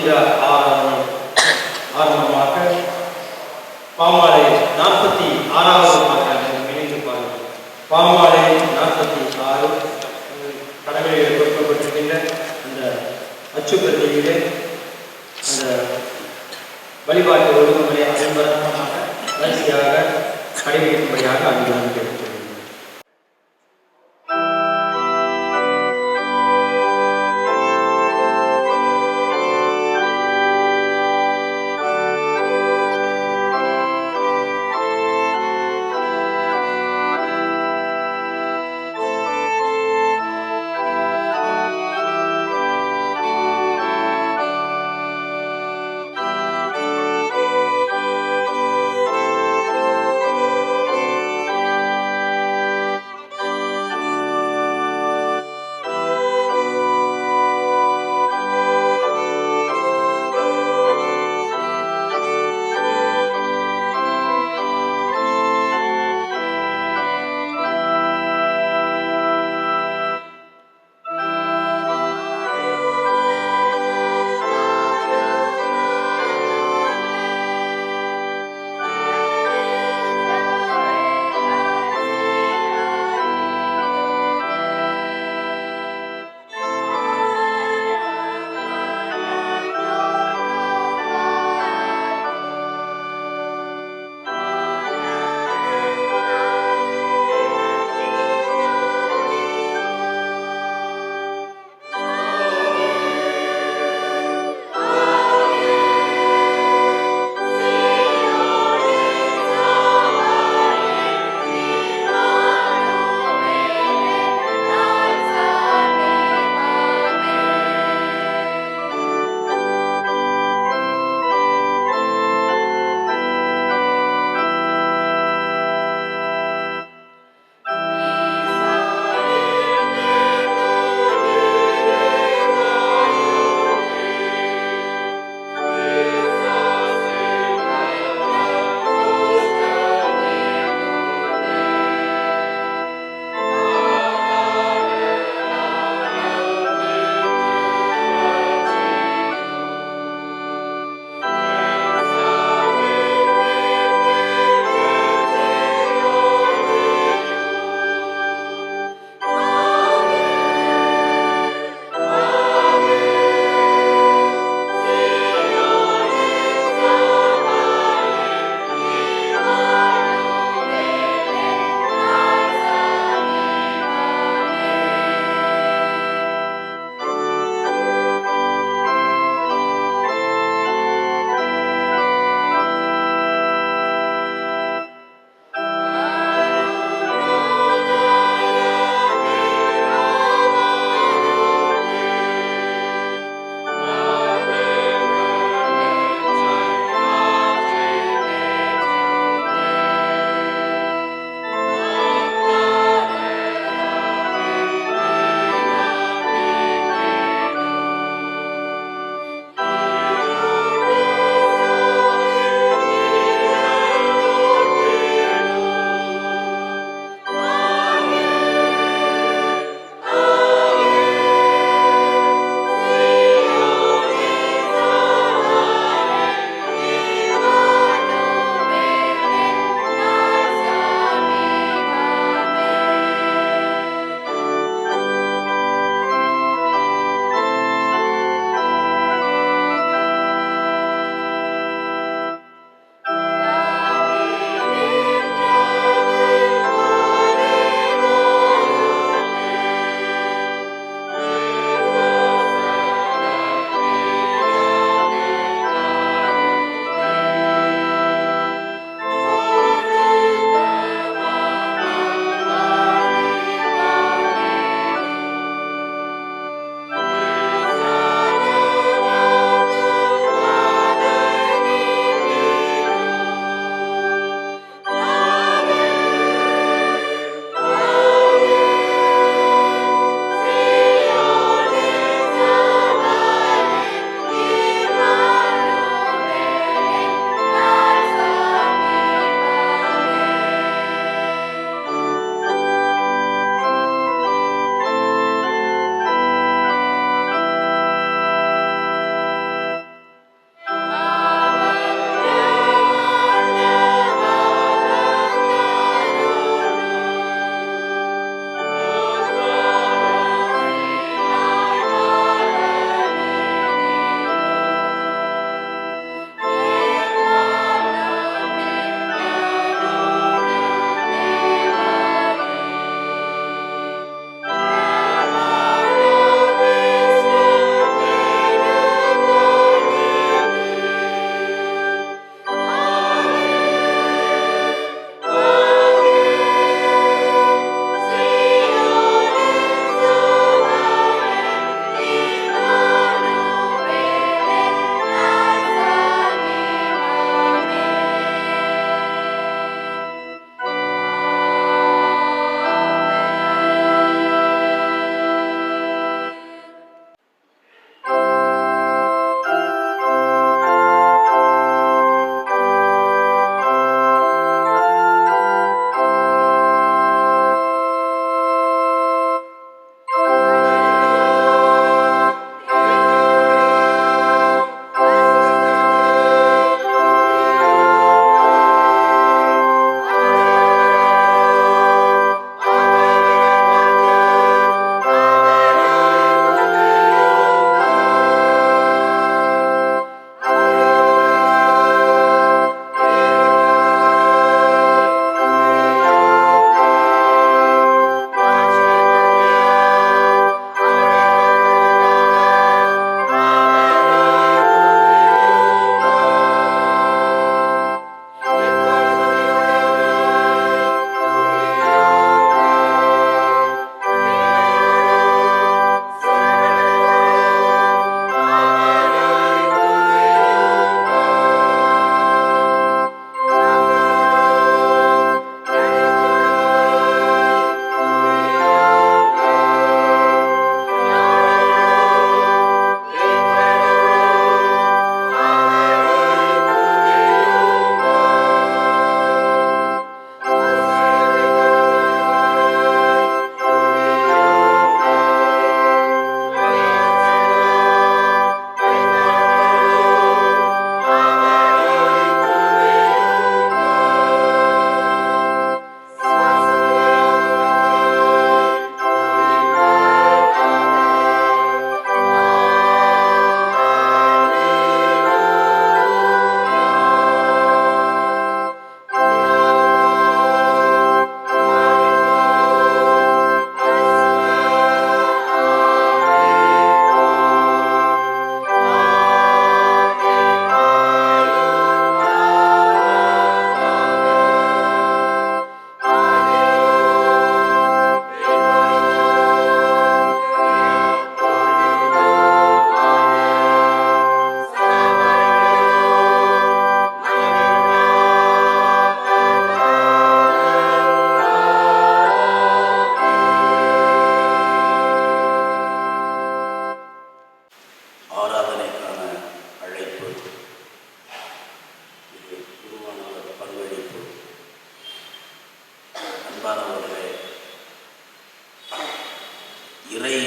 பூஜை ஆரம்பமாக பாமாலை 46வது பாடலை இணைந்து பாருங்கள். பாமாலை 46 கடமையில் கொடுக்கப்பட்டிருக்கின்ற அந்த அச்சுப்பத்திரியிலே அந்த வழிபாட்டு ஒழுங்குமுறை அன்பரமாக வரிசையாக கடைபிடிக்கும்படியாக அன்புடன் கேட்டுக்கொள்கிறேன்.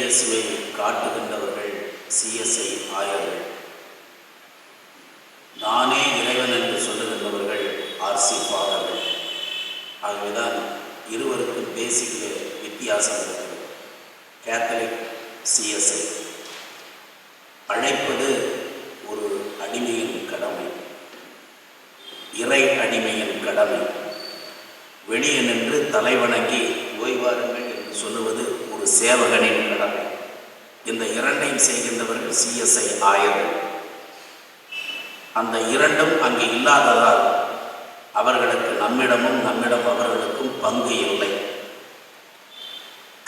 இயேசுவை காட்டுகின்றவர்கள் சிஎஸ்ஐ ஆயர்கள், நானே இறைவன் என்று சொல்லுகின்றவர்கள் ஆர்சி ஃபாதர்கள். ஆகவேதான் இருவருக்கும் பேசிக் வித்தியாசம் இருக்கிறது. கேத்தலிக், சிஎஸ்ஐ அழைப்பது ஒரு அடிமையின் கடமை, இறை அடிமையின் கடமை. வெளியே நின்று தலைவணங்கி ஓய்வாருங்கள் என்று சொல்லுவது ஒரு சேவகனின் கடமை. இந்த இரண்டையும் செய்கின்றவர்கள் சிஎஸ்ஐ ஆயர்கள். அந்த இரண்டும் அங்கு இல்லாததால் அவர்களுக்கு நம்மிடமும் நம்மிடம் அவர்களுக்கும் பங்கு இல்லை.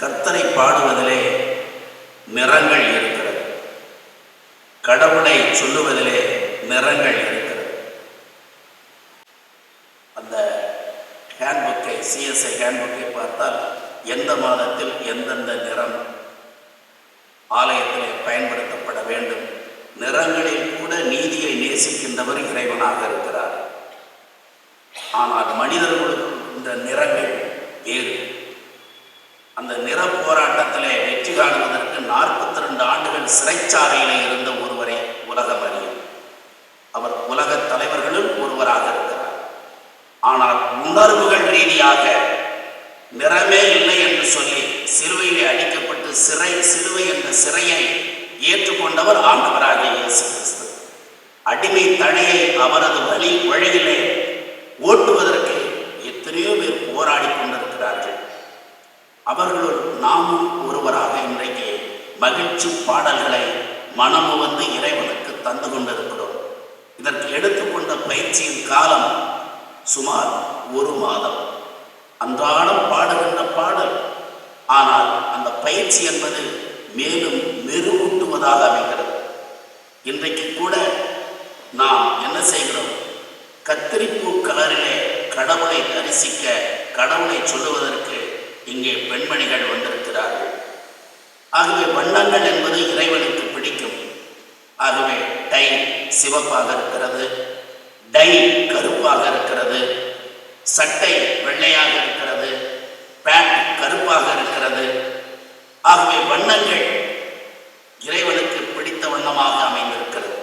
கர்த்தரை பாடுவதிலே நிறங்கள் இருக்கிறது, கடவுளை சொல்லுவதிலே நிறங்கள் இருக்கிறது. அந்த ஹேண்ட்புக்கை, சிஎஸ்ஐ ஹேண்ட்புக்கை பார்த்தால் எந்த மாதத்தில் எந்தெந்த நிறம் ஆலயத்திலே பயன்படுத்தப்பட வேண்டும், நிறங்களில் கூட நீதியை நேசிக்கின்றவர் இறைவனாக இருக்கிறார். ஆனால் மனிதர்களுக்கு இந்த நிறங்கள் வேறு. அந்த நிற போராட்டத்திலே வெற்றி காணுவதற்கு 42 ஆண்டுகள் சிறைச்சாலையிலே இருந்த ஒருவரை உலகம் அறியும். அவர் உலக தலைவர்களும் ஒருவராக இருக்கிறார். ஆனால் உணர்வுகள் ரீதியாக நிறமே இல்லை என்று சொல்லி சிலுவையிலே அடிக்கப்பட்டு சிலுவை என்ற சிறையை ஏற்றுக்கொண்டவர் ஆண்டவராக இயேசு கிறிஸ்து. அடிமை தடையை அவரது வழியிலே ஓட்டுவதற்கு எத்தனையோ பேர் போராடி கொண்டிருக்கிறார்கள். அவர்களுள் நாமும் ஒருவராக இன்றைக்கு மகிழ்ச்சி பாடல்களை மனமு வந்து இறைவனுக்கு தந்து கொண்டிருக்கிறோம். இதற்கு எடுத்துக்கொண்ட பயிற்சியின் காலம் சுமார் 1 மாதம். அன்றாடம் பாடுகின்ற பாடல். ஆனால் அந்த பயிற்சி என்பது மேலும் மெருகூட்டுவதாக அமைகிறது. இன்றைக்கு கூட நாம் என்ன செய்கிறோம்? கத்திரிப்பூ கலரிலே கடவுளை தரிசிக்க, கடவுளை சொல்லுவதற்கு இங்கே பெண்மணிகள் வந்திருக்கிறார்கள். ஆகவே வண்ணங்கள் என்பது இறைவனுக்கு பிடிக்கும். ஆகவே டை சிவப்பாக இருக்கிறது, டை கருப்பாக இருக்கிறது, சட்டை வெள்ளையாக இருக்கிறது, பேண்ட் கருப்பாக இருக்கிறது. ஆகவே வண்ணங்கள் இறைவனுக்கு பிடித்த வண்ணமாக அமைந்திருக்கிறது.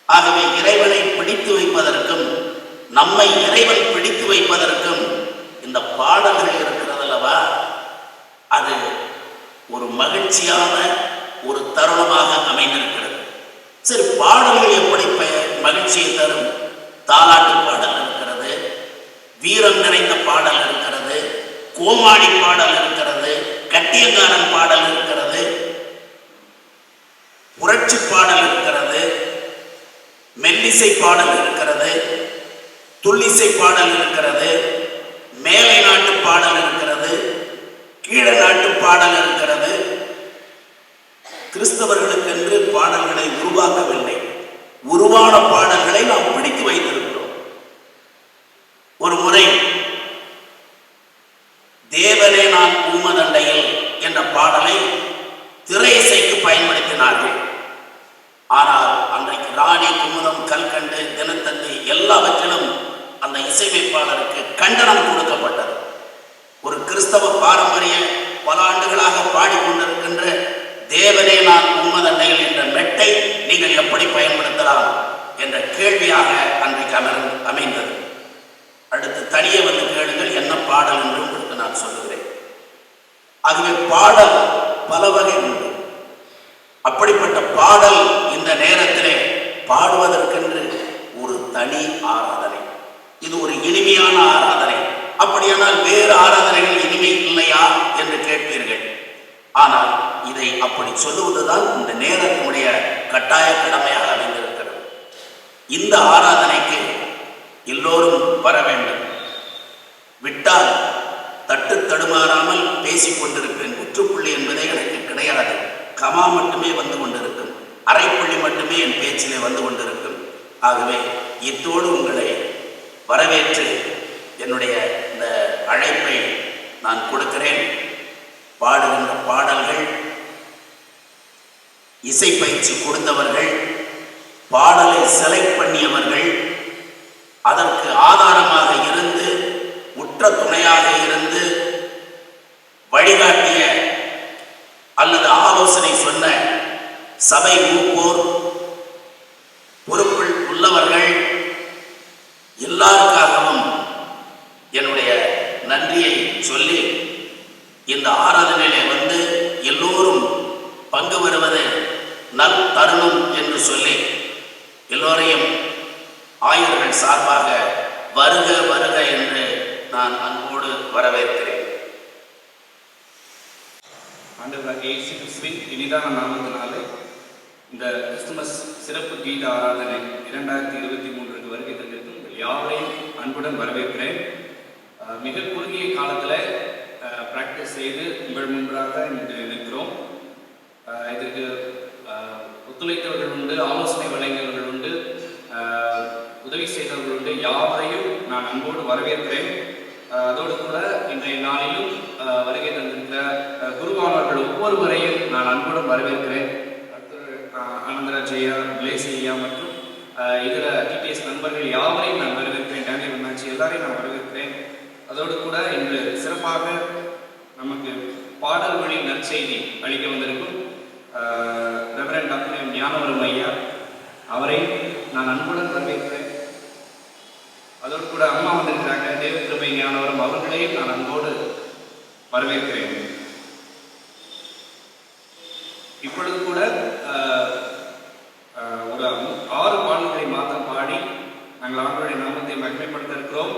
ஆகவே இறைவனை பிடித்து வைப்பதற்கும் நம்மை இறைவன் பிடித்து வைப்பதற்கும் இந்த பாடல்கள் இருக்கிறது அல்லவா, அது ஒரு மகிழ்ச்சியான ஒரு தருணமாக அமைந்திருக்கிறது. சரி, பாடல்கள் எப்படி மகிழ்ச்சியை தரும்? தாலாட்டு பாடல் இருக்கிறது, வீரம் நிறைந்த பாடல் இருக்கிறது, கோமாளி பாடல் இருக்கிறது, கட்டியக்காரன் பாடல் இருக்கிறது, புரட்சி பாடல் இருக்கிறது, மெல்லிசை பாடல் இருக்கிறது, துள்ளிசை பாடல் இருக்கிறது, மேலை நாட்டு பாடல் இருக்கிறது, கீழ நாட்டு பாடல் இருக்கிறது. கிறிஸ்தவர்களுக்கென்று பாடல்களை உருவாக்கவில்லை, உருவான பாடல்களை நாம் பிடித்து வைத்திருக்கிறோம். ஒரு முறை தேவனே நான் உமதண்டையில் என்ற பாடலை திரை இசைக்கு பயன்படுத்தினார்கள். ஆனால் அன்றைக்கு ராணி, குமுதம், கல்கண்டு, தினத்தந்தி எல்லாவற்றிலும் அந்த இசையமைப்பாளருக்கு கண்டனம் கொடுக்கப்பட்டது. ஒரு கிறிஸ்தவ பாரம்பரிய பல ஆண்டுகளாக பாடிக்கொண்டிருக்கின்ற தேவனே நான் உமதண்டையில் என்ற மெட்டை நீங்கள் எப்படி பயன்படுத்தலாம் என்ற கேள்வியாக அன்றைக்கு அமைந்தது. அடுத்து தனியே வந்து கேளுங்கள், என்ன பாடல் என்று உங்களுக்கு நான் சொல்லுகிறேன். ஆகவே பாடல் பல வகை உண்டு. அப்படிப்பட்ட பாடல் இந்த நேரத்திலே பாடுவதற்கென்று ஒரு தனி ஆராதனை. இது ஒரு இனிமையான ஆராதனை. அப்படியானால் வேறு ஆராதனைகள் இனிமை இல்லையா என்று கேட்பீர்கள். ஆனால் இதை அப்படி சொல்லுவதுதான் இந்த நேரத்தினுடைய கட்டாய கடமையாக அமைந்திருக்கிறது. இந்த ஆராதனைக்கு எல்லோரும் வர வேண்டும். விட்டால் தட்டு தடுமாறாமல் பேசிக் கொண்டிருப்பேன். முற்றுப்புள்ளி என்பதே எனக்கு கிடையாது. கமா மட்டுமே வந்து கொண்டிருக்கும், அரைப்புள்ளி மட்டுமே என் பேச்சிலே வந்து கொண்டிருக்கும். ஆகவே இத்தோடு உங்களை வரவேற்று என்னுடைய இந்த அழைப்பை நான் கொடுக்கிறேன். பாடுகின்ற பாடல்கள், இசை பயிற்சி கொடுத்தவர்கள், பாடலை செலக்ட் பண்ணியவர்கள், அதற்கு ஆதாரமாக இருந்து உற்ற துணையாக இருந்து வழிகாட்டிய அல்லது சபை மூப்போர், பொறுப்பில் உள்ளவர்கள் எல்லாருக்காகவும் என்னுடைய நன்றியை சொல்லி, இந்த ஆராதனையிலே வந்து எல்லோரும் பங்கு பெறுவது நல் தருணம் என்று சொல்லி எல்லோரையும் ஆயர்கள் சார்பாக வருக வருக என்று நான் அன்போடு வரவேற்கிறேன். ஆண்டவராகிய இயேசு கிறிஸ்துவின் இனிதான நாமத்தினாலே இந்த கிறிஸ்துமஸ் சிறப்பு கீத ஆராதனை 2023 வருகை தந்திருக்கும் யாவரையும் அன்புடன் வரவேற்கிறேன். மிக குறுகிய காலத்தில் பிராக்டிஸ் செய்து உங்கள் முன்பாக இன்று நிற்கிறோம். இதற்கு ஒத்துழைத்தவர்கள் உண்டு, ஆலோசனை வழங்கியவர்கள் உண்டு, உதவி செய்தவர்கள் உண்டு. யாவரையும் நான் அன்போடு வரவேற்கிறேன். அதோடு கூட இன்றைய நாளிலும் வருகை தந்திருக்கிற குருவானவர்கள் ஒவ்வொருவரையும் நான் அன்புடன் வரவேற்கிறேன். ஆனந்தராஜ் ஐயா, பிளேஸ் ஐயா மற்றும் இதர டிடிஎஸ் நண்பர்கள் யாவரையும் நான் வரவேற்கிறேன். டேனியல் மேட்ச் எல்லாரையும் நான் வரவேற்கிறேன். அதோடு கூட இன்று சிறப்பாக நமக்கு பாடல் வழி நற்செய்தி அளிக்க வந்திருக்கும் ரெவரண்ட் டாக்டர் ஞானவரம் ஐயா, அவரை நான் அன்புடன் வரவேற்கிறேன். அதோடு கூட அம்மா வந்திருக்கிறாங்க, தேவகிருபை ஞானவரம், அவர்களையும் நான் அன்போடு வரவேற்கிறேன். இப்பொழுது கூட ஒரு 6 பாடல்களை மாத்திரம் பாடி நாங்கள் அவர்களுடைய நாமத்தை மகிமைப்படுத்த இருக்கிறோம்.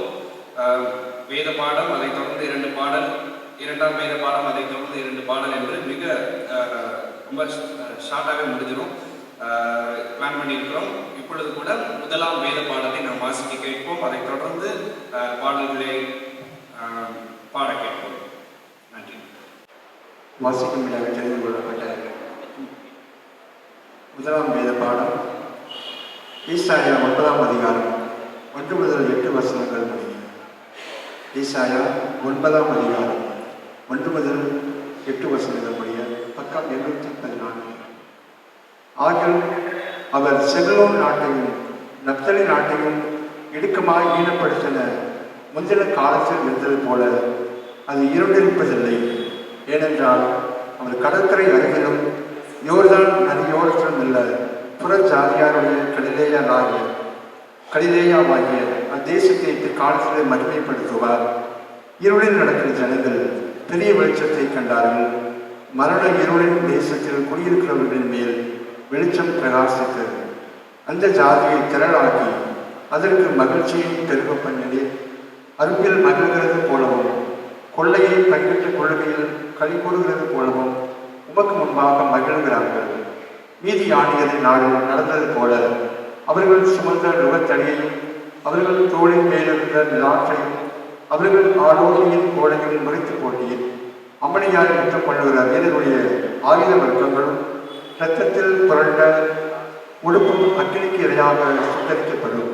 வேத பாடம், அதை தொடர்ந்து 2 பாடல், 2ஆம் வேத பாடம், அதை தொடர்ந்து 2 பாடல் என்று மிக ரொம்ப ஷார்ட்டாகவே முடிஞ்சிடும் பிளான் பண்ணியிருக்கிறோம். இப்பொழுது கூட 1ஆம் வேத பாடத்தை நாம் வாசிக்க கேட்போம். அதை தொடர்ந்து பாடல்களை பாட கேட்போம். நன்றி. வாசிக்கும் விழாவில் தெரிந்து கொள்ளப்பட்ட 1ஆம் வேத பாடம் ஈசாயா 9ஆம் அதிகாரம் 1 முதல் 8 வசனங்கள் முடியும். ஈசாயா 9ஆம் அதிகாரம் 1 முதல் 8 வசனங்கள் முடிய பக்கம் 814. ஆகில் அவர் செபுலோன் நாட்டையும் நப்தலி நாட்டையும் இடுக்கமாய் ஈனப்படுத்தின முந்தின காலத்தில் இருந்தது போல அது இருண்டிருப்பதில்லை. ஏனென்றால் அவர் கடற்கரை அருகிலும் யோர்தான் நதியோரத்திலும் உள்ள புற ஜாதியாருடைய கலிலேயாவாகிய அத்தேசத்தை காலத்திலே மகிமைப்படுத்துவார். இருளில் நடக்கிற ஜனங்கள் பெரிய வெளிச்சத்தை கண்டார்கள். மரண இருளின் தேசத்தில் குடியிருக்கிறவர்களின் மேல் வெளிச்சம் பிரகாசித்தது. அந்த ஜாதியை திரளாக்கி அதற்கு மகிழ்ச்சியை பெருக பண்ணினே அரும்பில் மகிழ்கிறது போலவும் கொள்ளையை பங்கிட்டுக் கொள்கையில் களி கூறுகிறது போலவும் உமக்கு முன்பாக மகிழ்கிறார்கள். மீதி ஆணியது நாடு நடந்தது போல அவர்கள் சுமந்த நுகத்தடியையும் அவர்கள் தோளின் மேலிருந்த நிலாற்றையும் அவர்கள் ஆலோசனையின் கோடையும் முறித்து போட்டீர். அம்மணியாய் முற்றம் கொள்ளுகிற வீரருடைய ஆயுத வர்க்கங்களும் இரத்தத்தில் புரண்ட உடுப்பும் அக்கினிக்கு இரையாக சுத்தரிக்கப்படும்.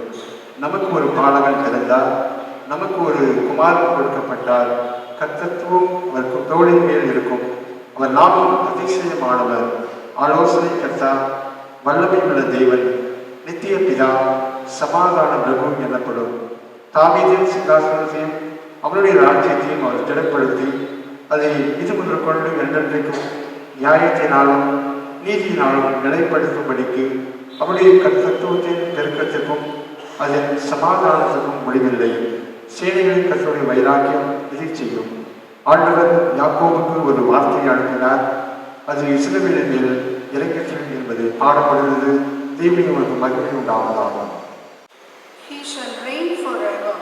நமக்கு ஒரு பாலகன் பிறந்தார், நமக்கு ஒரு குமாரன் கொடுக்கப்பட்டார். கர்த்தத்துவம் அவர் தோளின் மேல் இருக்கும். அவர் நாமும் அதிசயமானவர், ஆலோசனை கர்த்தா, வல்லமை உள்ள தேவன், நித்திய பிதா, சமாதான பிரபு எனப்படும். தாவீதின் சிங்காசனத்தையும் அவருடைய ராஜ்யத்தையும் அவர் திடப்படுத்தி அதை இது முதல் கொண்டு என்றென்றைக்கும் நியாயத்தினாலும் நீதியினாலும் நிலைப்படுத்தும்படிக்கு அவருடைய கர்த்தத்துவத்தின் பெருக்கத்திற்கும் அதன் சமாதானத்திற்கும் முடிவில்லை. சேனைகளின் கர்த்தருடைய வைராக்கியம் இதை செய்யும். ஆண்டவர் யாக்கோபுக்கு ஒரு வார்த்தையை அனுப்பினார், அது இஸ்ரவேலின் மேல் இறங்கிற்று என்பது பாடப்படுகிறது. தேவனை உனக்கு மகிமை உண்டாவதாக. He shall reign forever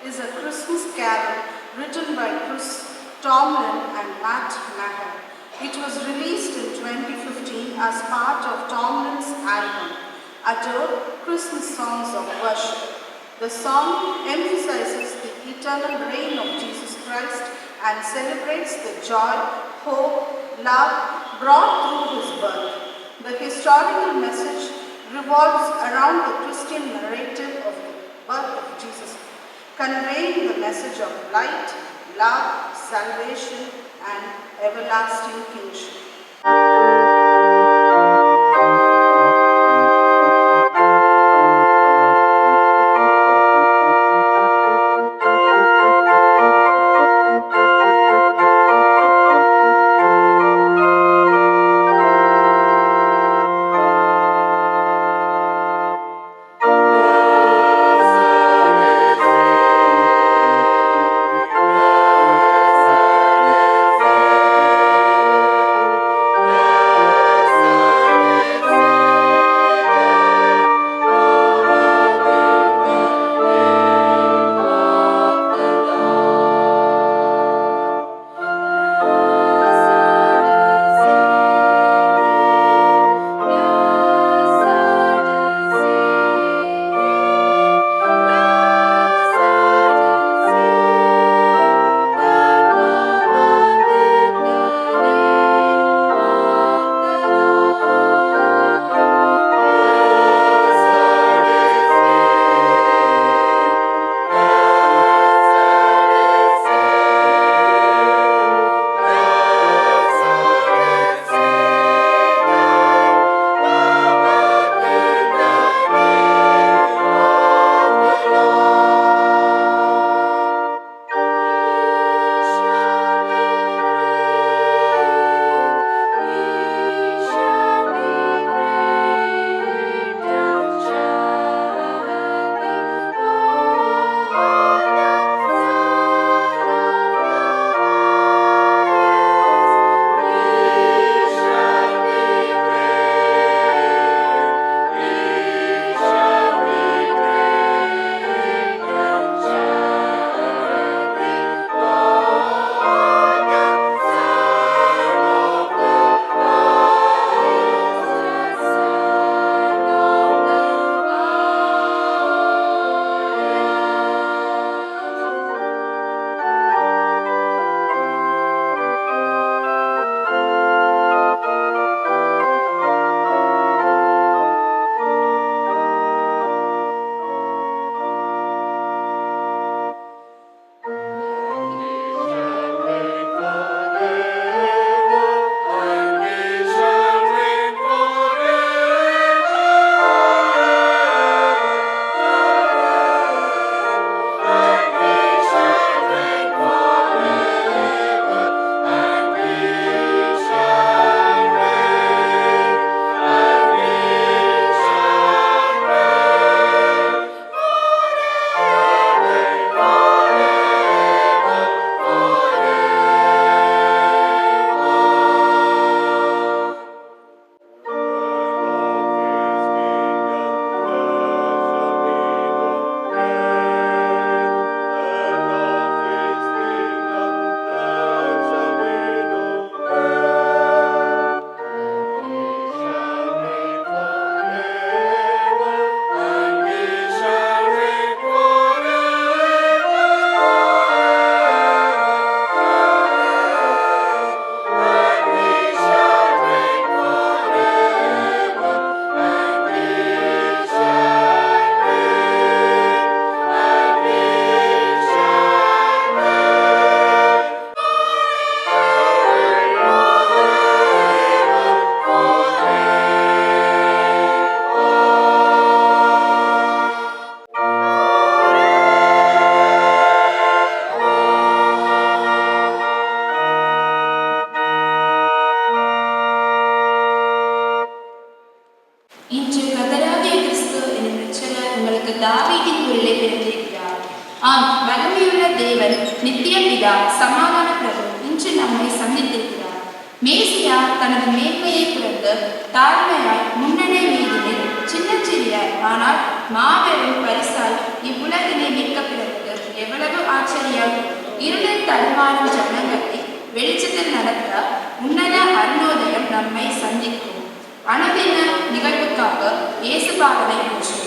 is a Christmas carol written by Chris Tomlin and Matt Maher. It was released in 2015 as part of Tomlin's album, Adore Christmas Songs of Worship. The song emphasizes the eternal reign of Jesus Christ and celebrates the joy, hope, love brought through his birth. The historical message revolves around the Christian narrative of the birth of Jesus, conveying the message of light, love, salvation, and everlasting kingship. ஆம், வல்லமையுள்ள தேவன், நித்திய பிதா, சமாதான பிரபு இன்று நம்மை சந்தித்திருக்கிறார். மேசியா தனது மேன்மையை பிறந்து தாழ்மையாய் முன்னணி வீதியில் சின்னச்சிறிய ஆனால் மாபெரும் பரிசால் இவ்வுலகிலே மீட்க பிறந்தது எவ்வளவு ஆச்சரியம்! இருளில் தடுமாறும் ஜனங்களை வெளிச்சத்தில் நடத்த உன்னத அருணோதயம் நம்மை சந்திக்கும். அனுதின நிகழ்வுக்காக இயேசுபாதனை போற்றுவோம்.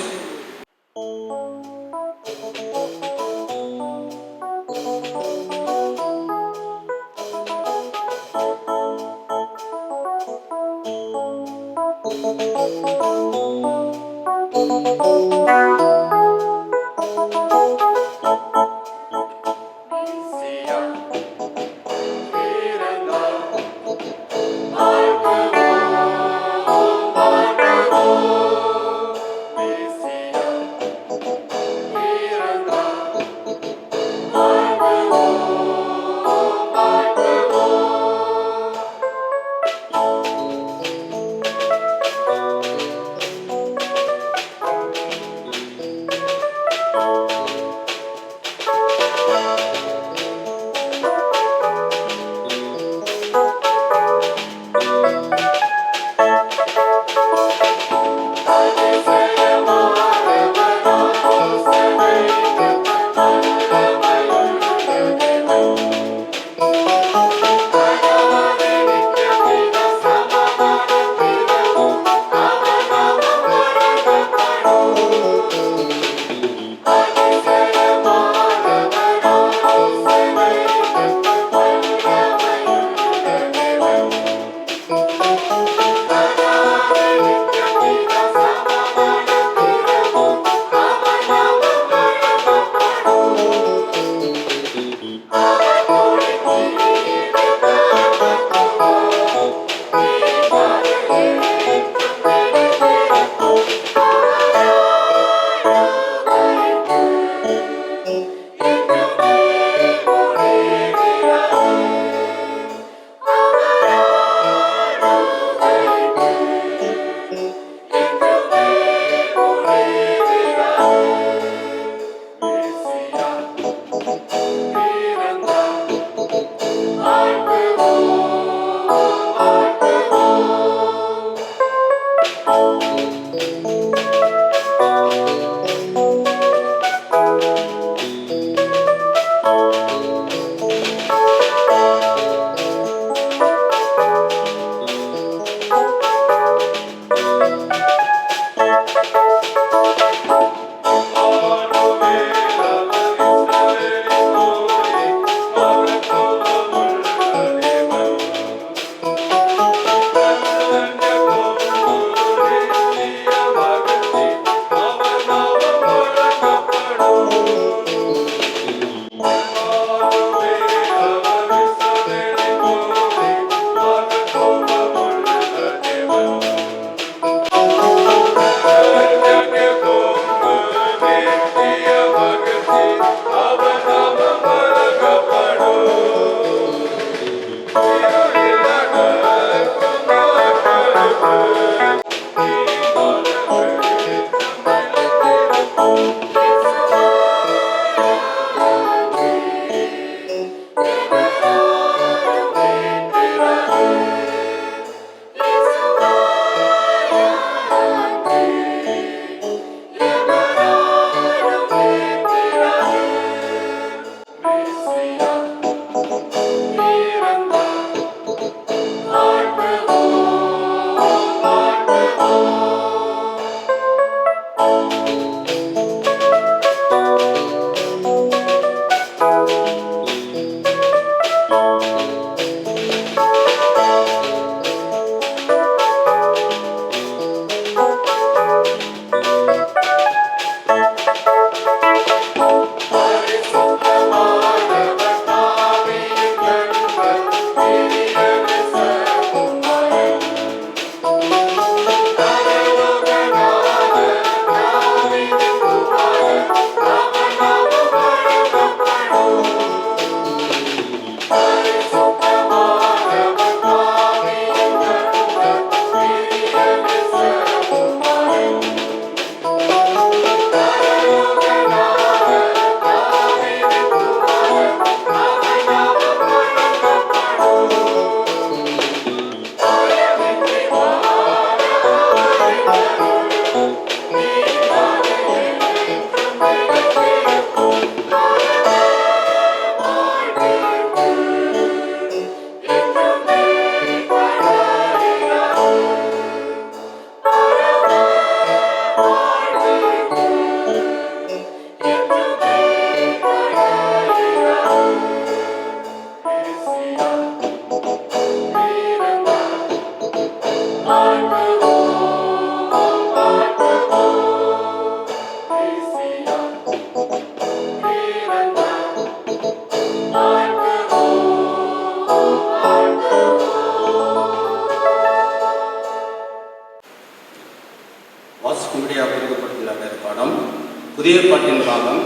புதிய ஏற்பாட்டின் பாகம்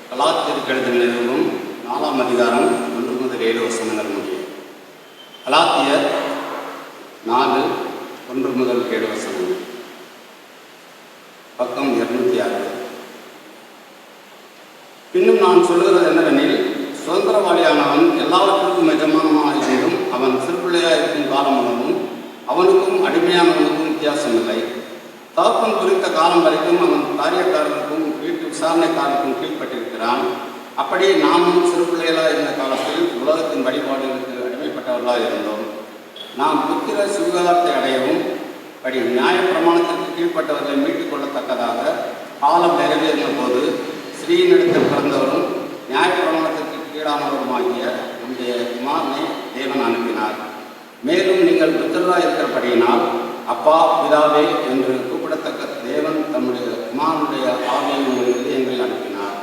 கலாத்தியருக்கு எழுதின நிறுவனம் 4ஆம் அதிகாரம் 1 முதல் 7 வசனங்கள் முடியும். கலாத்தியர் 4 1 முதல் 7 வசனங்கள், பக்கம் 206. பின்னும் நான் சொல்லுகிறது என்னவெனில், சுதந்திரவாளியானவன் எல்லாவற்றுக்கும் எஜமானமாக இருந்தும் அவன் சிறுபிள்ளையாக இருக்கும் காலமுடனும் அவனுக்கும் அடிமையானவனுக்கும் வித்தியாசமில்லை. தகப்பன் குறித்த காலம் வரைக்கும் அவன் காரியக்காரனுக்கும் வீட்டு விசாரணைக்காரனுக்கும் கீழ்ப்பட்டிருக்கிறான். அப்படி நாமும் சிறுபிள்ளைகளாக இருந்த காலத்தில் உலகத்தின் வழிபாடுகளுக்கு அடிமைப்பட்டவர்களாக இருந்தோம். நாம் புத்திர சுகாதாரத்தை அடையவும் படி நியாயப்பிரமாணத்திற்கு கீழ்ப்பட்டவர்களை மீட்டுக் கொள்ளத்தக்கதாக காலம் நிறைவேறின போது ஸ்ரீனிடத்தில் பிறந்தவரும் நியாயப்பிரமாணத்திற்கு கீழானவருமாகிய நம்முடைய குமாரனை தேவன் அனுப்பினார். மேலும் நீங்கள் புத்திரராக இருக்கிறபடியினால் அப்பா பிதாவே என்று கூப்பிடத்தக்க தேவன் தம்முடைய குமாரனுடைய ஆவியை உங்கள் இதயங்களில் அனுப்பினார்.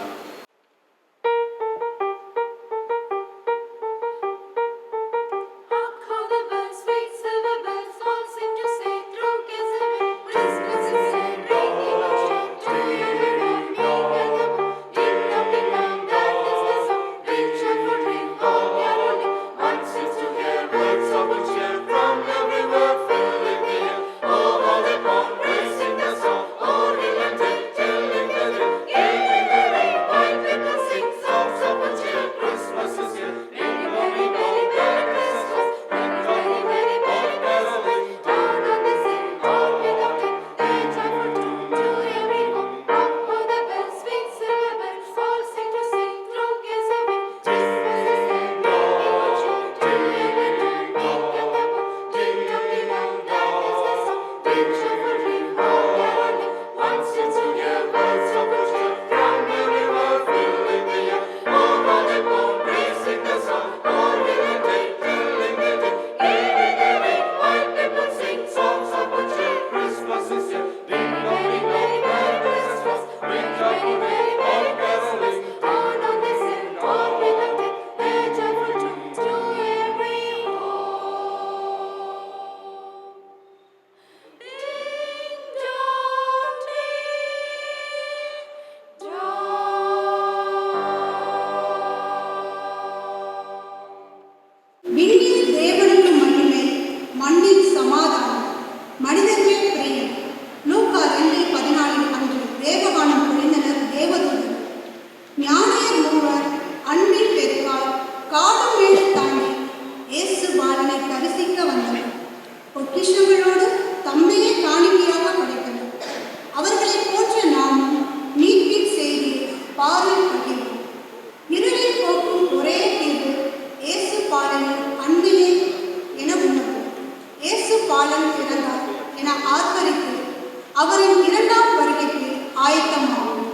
அவரின் இரண்டாம் வருகைக்கு ஆயத்தமாகும்.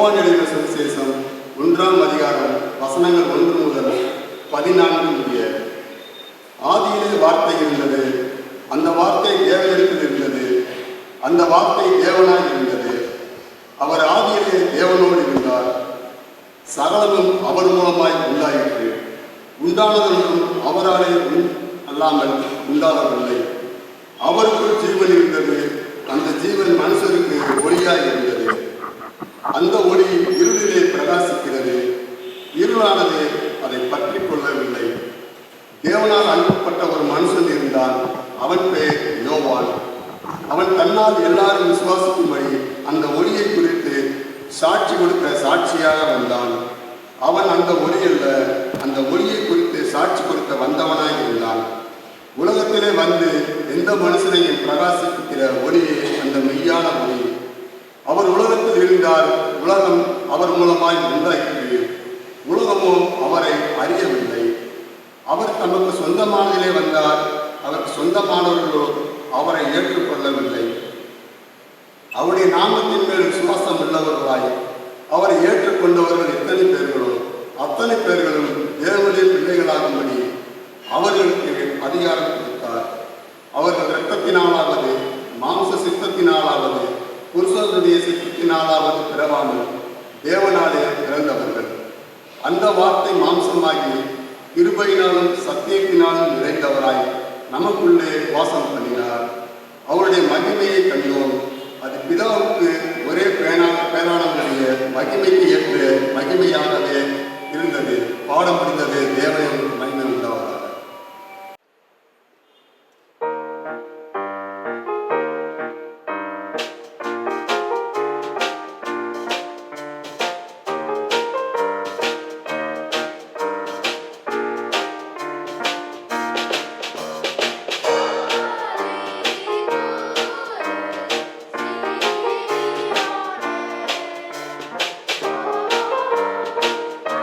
யோவான் எழுதின சுவிசேஷம் 1ஆம் அதிகாரம் வசனங்கள் 1 முதல் 14 முடிய. ஆதியிலே வார்த்தை இருந்தது, அந்த வார்த்தை தேவனிடத்தில் இருந்தது, அந்த வார்த்தை தேவனாய் இருந்தது. அவர் ஆதியிலே தேவனோடு இருந்தார். சகலமும் அவர் மூலமாய் உண்டாயிற்று. உண்டானதொன்றும் அவராலே அல்லாமல் உண்டாகவில்லை. அவருக்குள் ஜீவன் இருந்தது, அந்த ஜீவன் மனுஷருக்கு ஒளியாய் இருந்தது. அந்த ஒளி இருளிலே பிரகாசிக்கிறது, இருளானது அதை பற்றி கொள்ளவில்லை. தேவனால் அனுப்பப்பட்ட ஒரு மனுஷன் இருந்தான், அவன் பெயர் யோவான். அவன் தன்னால் எல்லாரும் விசுவாசிக்கும்படி அந்த ஒளியை குறித்து சாட்சி கொடுக்க சாட்சியாக வந்தான். அவன் அந்த ஒளி அல்ல, அந்த ஒளியை குறித்து சாட்சி கொடுக்க வந்தவனாய் இருந்தான். உலகத்திலே வந்து எந்த மனுஷனையும் பிரகாசிப்பிக்கிற ஒளியே அந்த மெய்யான ஒளி. அவர் உலகத்தில் இருந்தார், உலகம் அவர் மூலமாய் உண்டாயிற்று, உலகமோ அவரை அறியவில்லை. அவர் தமக்கு சொந்தமானதிலே வந்தார், அவருக்கு சொந்தமானவர்களோ அவரை ஏற்றுக்கொள்ளவில்லை. அவருடைய நாமத்தின் மேல் விசுவாசம் உள்ளவர்களாய் அவரை ஏற்றுக்கொண்டவர்கள் எத்தனை பேர்களோ அத்தனை பேர்களும் தேவனுடைய பிள்ளைகளாகும்படி அவர்களுக்கு அதிகாரம் கொடுத்தார். அவர்கள் இரத்தத்தினாலாவது மாம்ச சித்தத்தினாலாவது புருஷனுடைய சித்தத்தினாலாவது பிறவாமல் தேவனாலே பிறந்தவர்கள். அந்த வார்த்தை மாம்சமாகி கிருபையினாலும் சத்தியத்தினாலும் நிறைந்தவராய் நமக்குள்ளே வாசம் பண்ணினார். அவருடைய மகிமையை கண்டோம். அது பிதாவுக்கு ஒரே பேரானவருடைய மகிமைக்கு ஏற்ற மகிமையாகவே இருந்தது. பாடம் முடிந்தது. தேவனின் மகிமை உண்டாவதாக. Thank you.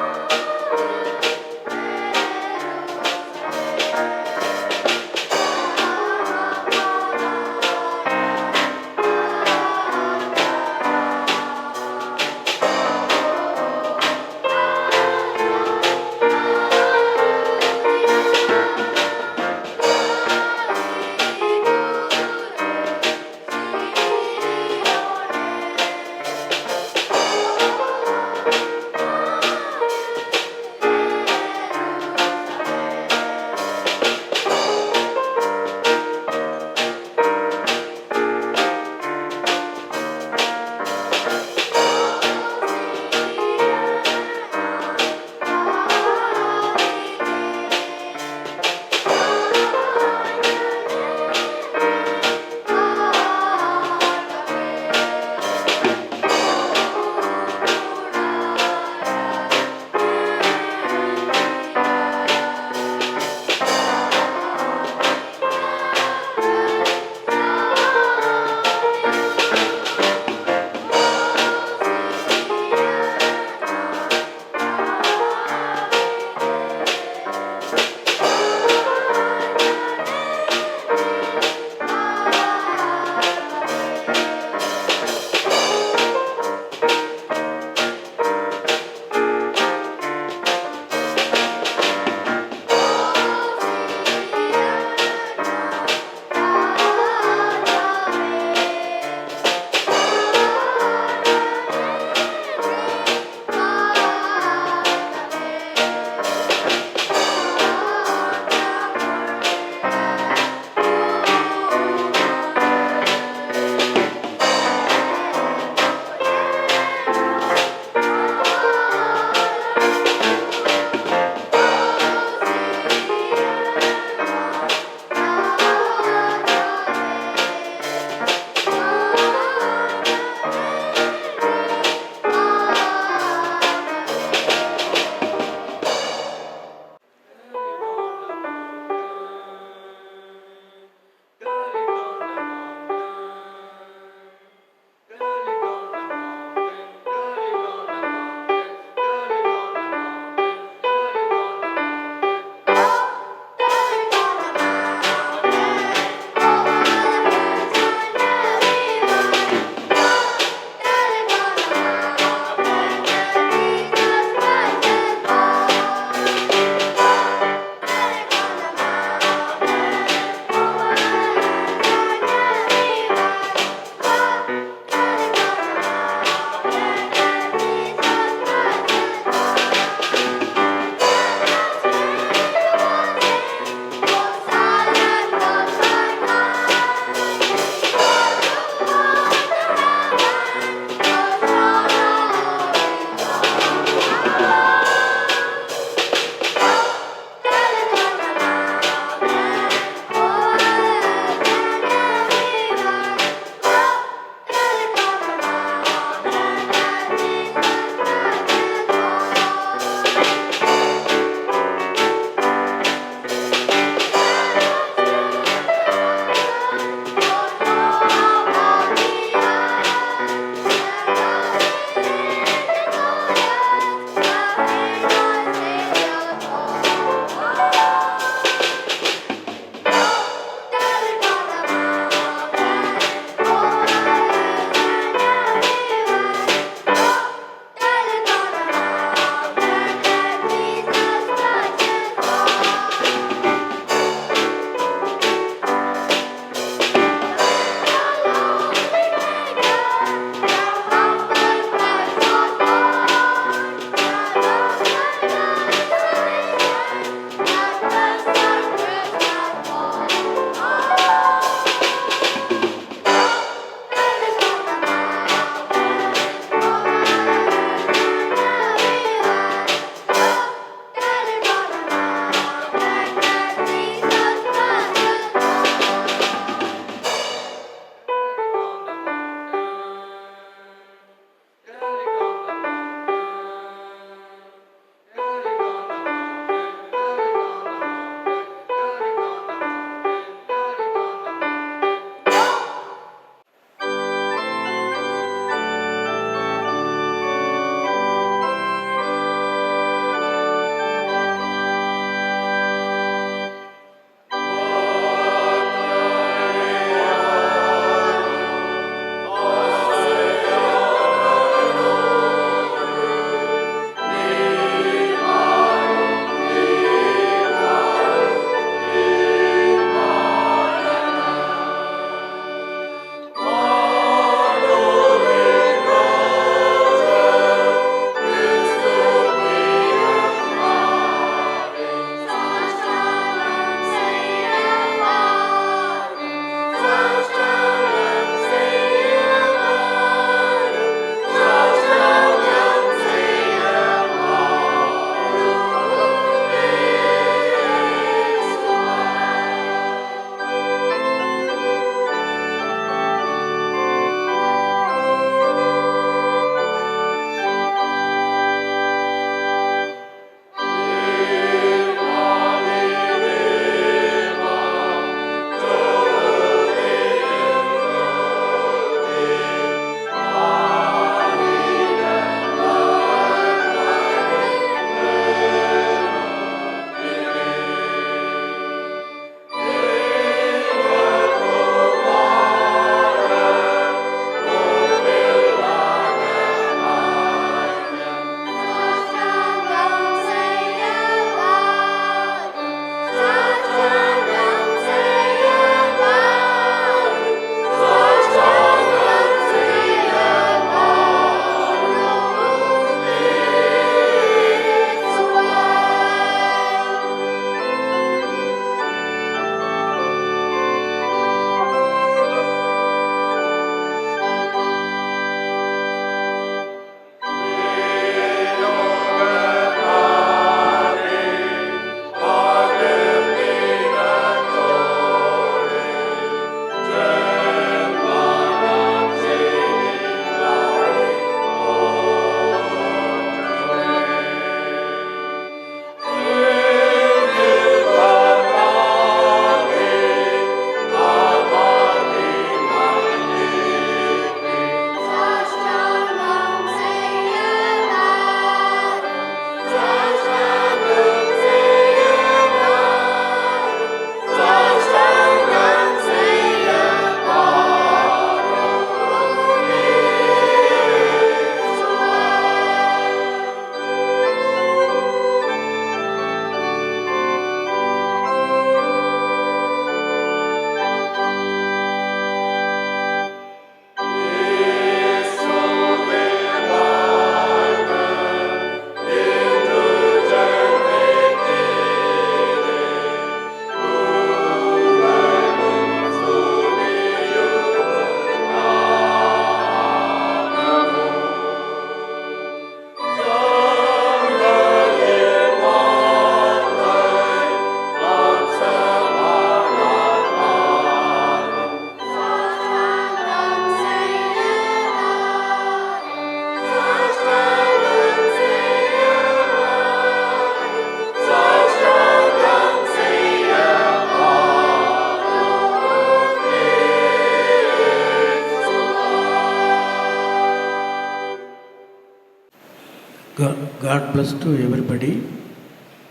God bless to everybody.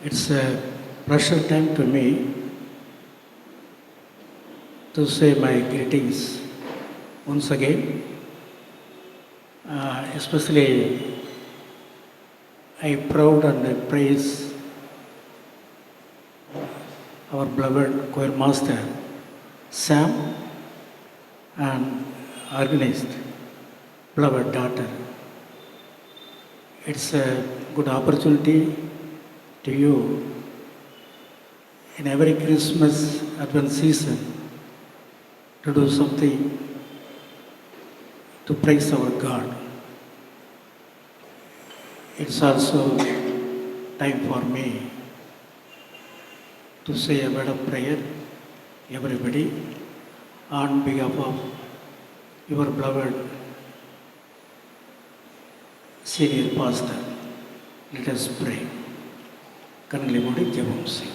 It's a precious time to me to say my greetings once again. Especially I proud and I praise our beloved choir master Sam and organized beloved daughter. It's a good opportunity to you in every Christmas Advent season to do something to praise our God. It's also time for me to say a word of prayer, everybody, on behalf of your beloved senior pastor. Let us pray. கண்களை மூடி ஜெபம் செய்.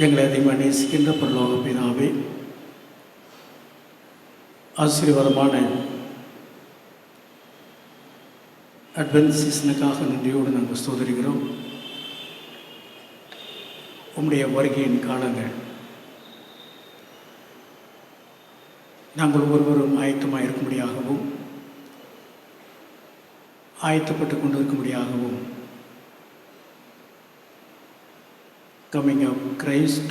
எங்களை அதிகமாக நேசிக்கின்ற பரலோக பிதாவே, ஆசீர்வாதமான அட்வென்ட் சீசனுக்காக நன்றியோடு நாங்கள் ஸ்தோத்திரிக்கிறோம். உம்முடைய வருகையின் காலங்கள் நாங்கள் ஒவ்வொருவரும் ஆயத்தமாக இருக்கும்படியாகவும் ஆயத்தப்பட்டு கொண்டிருக்கும்படியாகவும் coming of Christ,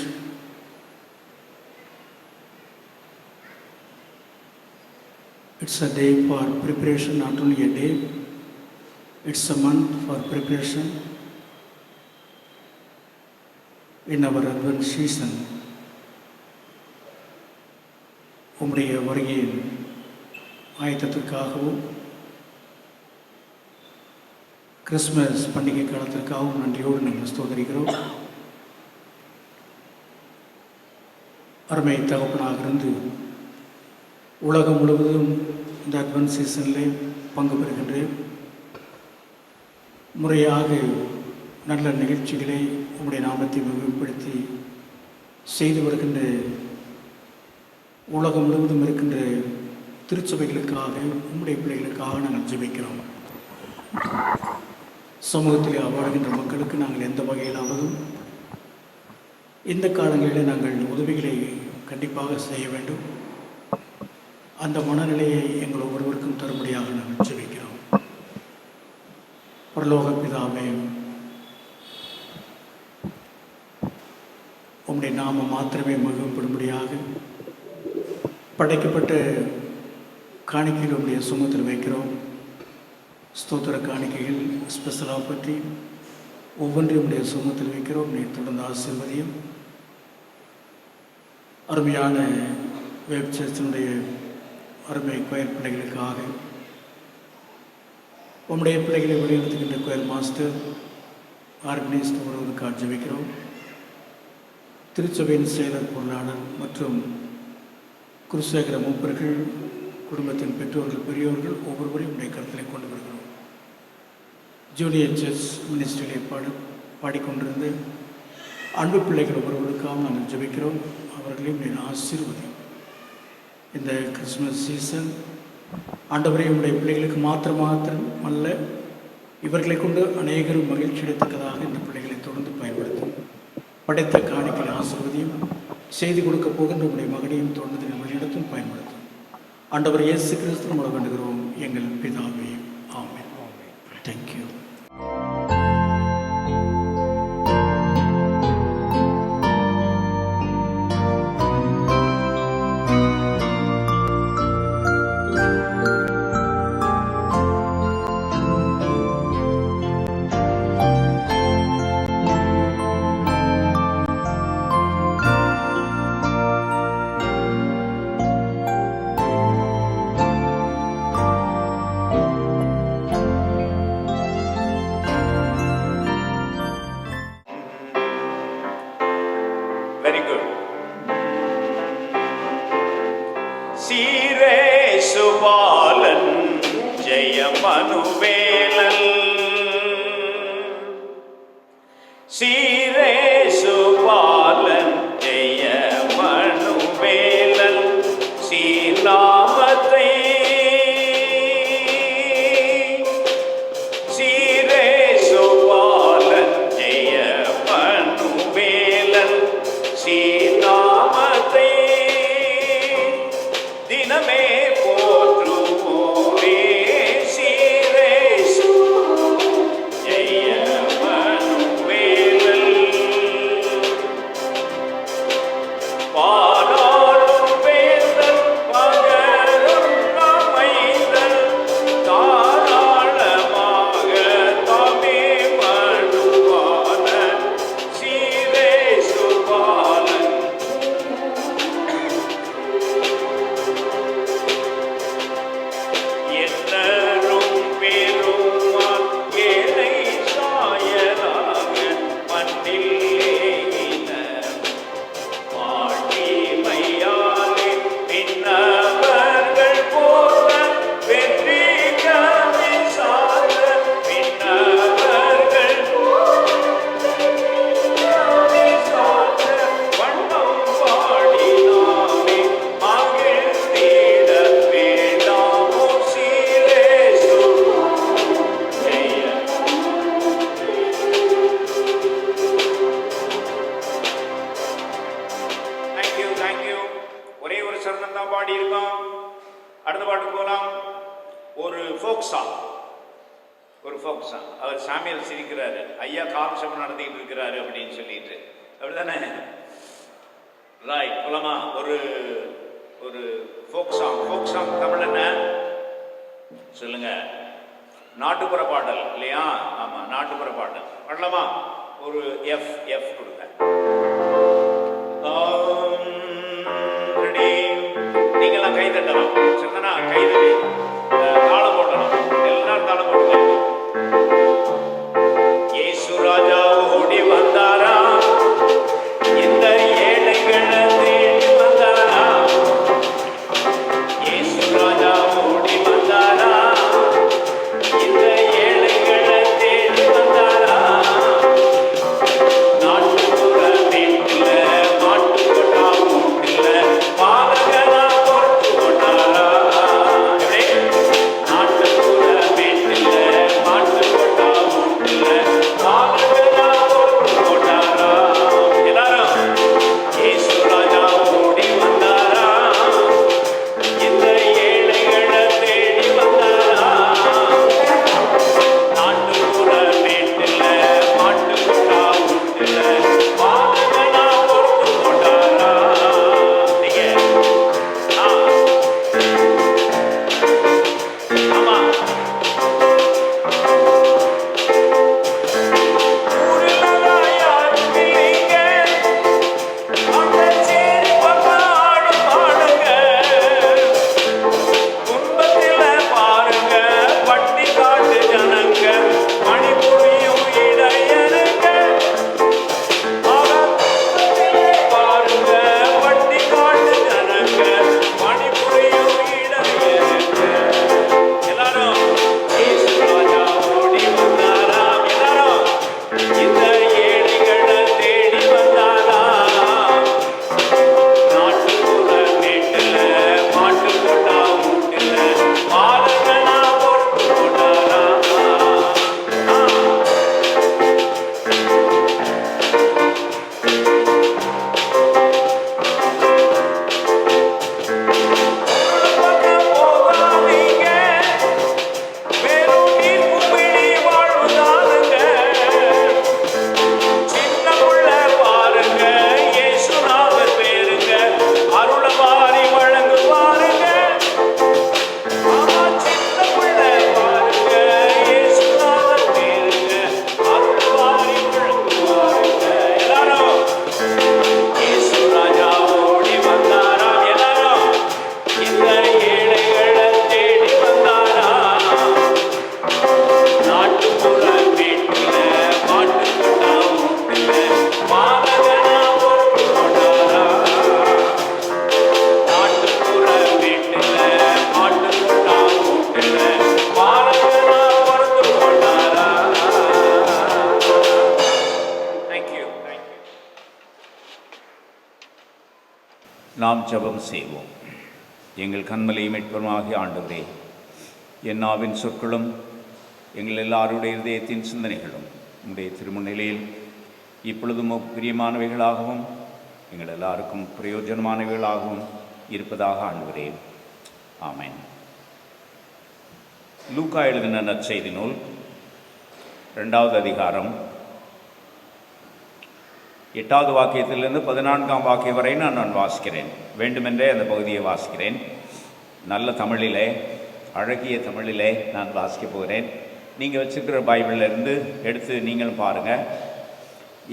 it's a day for preparation, not only a day, it's a month for preparation in our Advent season. உம்முடைய வருகையின் ஆயத்தத்திற்காகவும் கிறிஸ்மஸ் பண்டிகை காலத்திற்காகவும் நன்றியோடு நாங்கள் ஸ்தோத்திரிக்கிறோம். அருமை தகப்பனாக இருந்து உலகம் முழுவதும் இந்த அட்வென்ட் சீசனில் பங்கு பெறுகின்றேன். முறையாக நல்ல நிகழ்ச்சிகளை உங்களுடைய நாமத்தை மிகுதிப்படுத்தி செய்து வருகின்ற உலகம் முழுவதும் இருக்கின்ற திருச்சபைகளுக்காக உம்முடைய பிள்ளைகளுக்காக நாங்கள் ஜெபிக்கிறோம். சமூகத்தில் வாழ்கின்ற மக்களுக்கு நாங்கள் எந்த வகையிலாவதும் இந்த காலங்களில் நாங்கள் உதவிகளை கண்டிப்பாக செய்ய வேண்டும். அந்த மனநிலையை எங்கள் ஒவ்வொருவருக்கும் தரும்படியாக நாங்கள் ஜெபிக்கிறோம். பரலோக பிதாவே, உம்முடைய நாமம் மாத்திரமே மகிமைப்படும்படியாக படைக்கப்பட்ட காணிக்கைகள் உம்முடைய சுமத்தில் வைக்கிறோம். ஸ்தோத்திர காணிக்கைகள் ஸ்பெஷலாக பற்றி ஒவ்வொன்றையும் உடைய சுமத்தில் வைக்கிறோம். நீ தொடர்ந்து ஆசீர்வதியும். அருமையான வேப் சர்ச்சினுடைய அருமை கோயில் பிள்ளைகளுக்காக உம்முடைய பிள்ளைகளை வழிநடத்துகின்ற கோயில் மாஸ்டர் ஆர்கனைஸ்ட் ஒருவருக்காக ஜெபிக்கிறோம். திருச்சபையின் செயலர் பொருளாளர் மற்றும் குருசேகர மூப்பர்கள், குடும்பத்தின் பெற்றோர்கள், பெரியோர்கள் ஒவ்வொருவரையும் உடைய கருத்திலே கொண்டு வருகிறோம். ஜூனியர் சர்ச் மினிஸ்ட்ரியிலே பாடிக்கொண்டிருந்து அன்பு பிள்ளைகள் ஒவ்வொருவருக்காக நாங்கள் ஜெபிக்கிறோம். அவர்களையும் நீ ஆசீர்வதியும். இந்த கிறிஸ்மஸ் சீசன் ஆண்டவரே உடைய பிள்ளைகளுக்கு மாத்திரம் அல்ல, இவர்களை கொண்டு அநேகரும் மகிழ்ச்சி அடைத்தக்கதாக இந்த பிள்ளைகளை தொடர்ந்து பயன்படுத்தும். படைத்த காணிக்கையில் ஆசீர்வதியும். செய்தி கொடுக்க போகின்ற உடைய மகனையும் தொடர்ந்து வழிநடத்தும் பயன்படுத்தும். ஆண்டவர் இயேசு கிறிஸ்து மூலம் வேண்டுகிறோம் எங்கள் பிதாவே. ஆமென். தேங்க்யூ. Very good. சீரே சுபாலன் ஜெய மனுவேலன், சீரே சுபாலன் ஜெய மனுவேலன், சீநாம தினமே போற்றுவோமே சீரேசு ஜெய மனுவேலன். பாராளும் வேந்தன் பகரும் அமைந்தன் தாராளமாக தாமே மனுவான சீரேசு பாலன். என்னரும் பெருமான் ஏழை சாயலாக மண்ணில் பாட்டிமையாலே பின்னவர்கள் போல வெற்றி கவி சாத பின்னவர்கள் வண்ணம் பாடினாமே மகிழ்ந்திட வேண்டாமோ சீரேசு ஜெய. தேங்க்யூ. ஒரே ஒரு சரணம் தான் பாடி இருக்கோம். அடுத்த பாட்டு போகலாம். ஒரு ஃபோக் சாங். அவர் சாமியார் சிரிக்கிறாரு, ஐயா காலசம் நடத்திட்டு இருக்கிறாரு அப்படின்னு சொல்லிட்டு, அப்படிதானே? ரைட், போலாமா? ஒரு ஃபோக் சாங் தமிழ் என்ன சொல்லுங்க? நாட்டுப்புற பாடல் இல்லையா? ஆமா, நாட்டுப்புற பாடல் பாடலாமா? ஒரு எஃப் கொடுங்க. ரெடி? நீங்களாம் கை தட்டலாம். சந்தனா கை தட்டி தாளம் போடலாம். எல்லாரும் தாளம் போடலாம். இயேசு ராஜா ஓடி வந்தாரா, இந்த ஏழைகளை தேடி வந்தாரா. இயேசு ராஜா ஓடி வந்தாரா, இந்த ஏழைகளை தேடி வந்தாரா. நாட்டுப்புற வீட்டுல மாட்டு கொட்டா கூட்டுல பாலகனா பொறுத்து கொண்டாரா. நாட்டுப்புற வீட்டுல மாட்டு கொட்டா கூட்டுல பாலகனா பொறுத்து கொண்டாரா. எல்லாரும் இயேசு ராஜா ஓடி வந்தாரா, இந்த ஏழைகளை தேடி வந்தாரா. நாட்டுப்புற வீட்டுல மாட்டு கொட்டா கூட்டுல பாலகனா பொறுத்து கொண்டாரா. நீங்க ஆமா, ஊருலதான் யாரும் இல்லைங்க, அந்த சேரி பக்காடு பாடுங்க. துன்பத்தில பாருங்க பட்டி காட்டு ஜனங்க, மணிபுரியும் இடையனுங்க. பாருங்க பட்டி காட்டு ஜனங்க, மணிபுரியும் இடையனுங்க. எல்லாரும் இயேசு ராஜா ஓடி வந்தாரா. எல்லாரும் இந்த ஏழைகளை தேடி வந்தாரா. நாட்டுப்புற வீட்டுல மாட்டு கொட்டா வீட்டுல பாலகனா பொறுத்து கொண்டாரா. பக்கம் போகாதீங்க, வெறும் நீர் கும்பிடி வாழ்வுதானுங்க. சின்ன புள்ள பாருங்க, இயேசுநாதர் பேருங்க, அருளவாரி வழங்குவாருங்க. ஆமா, சின்ன புள்ள பாருங்க, இயேசுநாதர் பேருங்க, அருளவாரி வழங்குவாருங்க. எல்லாரும் இயேசு ராஜா ஓடி வந்தாரா. எல்லாரும் இந்த ஏழைகளை தேடி வந்தாரா. நாட்டுப்புற வீட்டுல மாட்டு கொட்டா வீட்டுல பாலகனா பொறுத்து கொண்டாரா. நாட்டுப்புற வீட்டுல மாட்டு கொட்டா வீட்டுல பாலகனா பொறுத்து கொண்டாரா. தேங்க்யூ. நாம் ஜெபம் செய்வோம். எங்கள் கண்மலை மீட்பருமாகிய ஆண்டவரே, என் நாவின் சொற்களும் எங்கள் எல்லாருடைய இதயத்தின் சிந்தனைகளும் உங்களுடைய திருமுன்னிலையில் இப்பொழுதும் பிரியமானவைகளாகவும் எங்கள் எல்லாருக்கும் பிரயோஜனமானவைகளாகவும் இருப்பதாக ஆண்டவரே. ஆமென். லூக்கா எழுதின நற்செய்தி நூல் 2வது அதிகாரம் 8வது வாக்கியத்திலிருந்து 14ஆம் வாக்கியம் வரை நான் வாசிக்கிறேன். வேண்டுமென்றே அந்த பகுதியை வாசிக்கிறேன். நல்ல தமிழிலே, அழகிய தமிழிலே நான் வாசிக்க போகிறேன். நீங்கள் வச்சுருக்கிற பைபிளிலிருந்து எடுத்து நீங்களும் பாருங்கள்.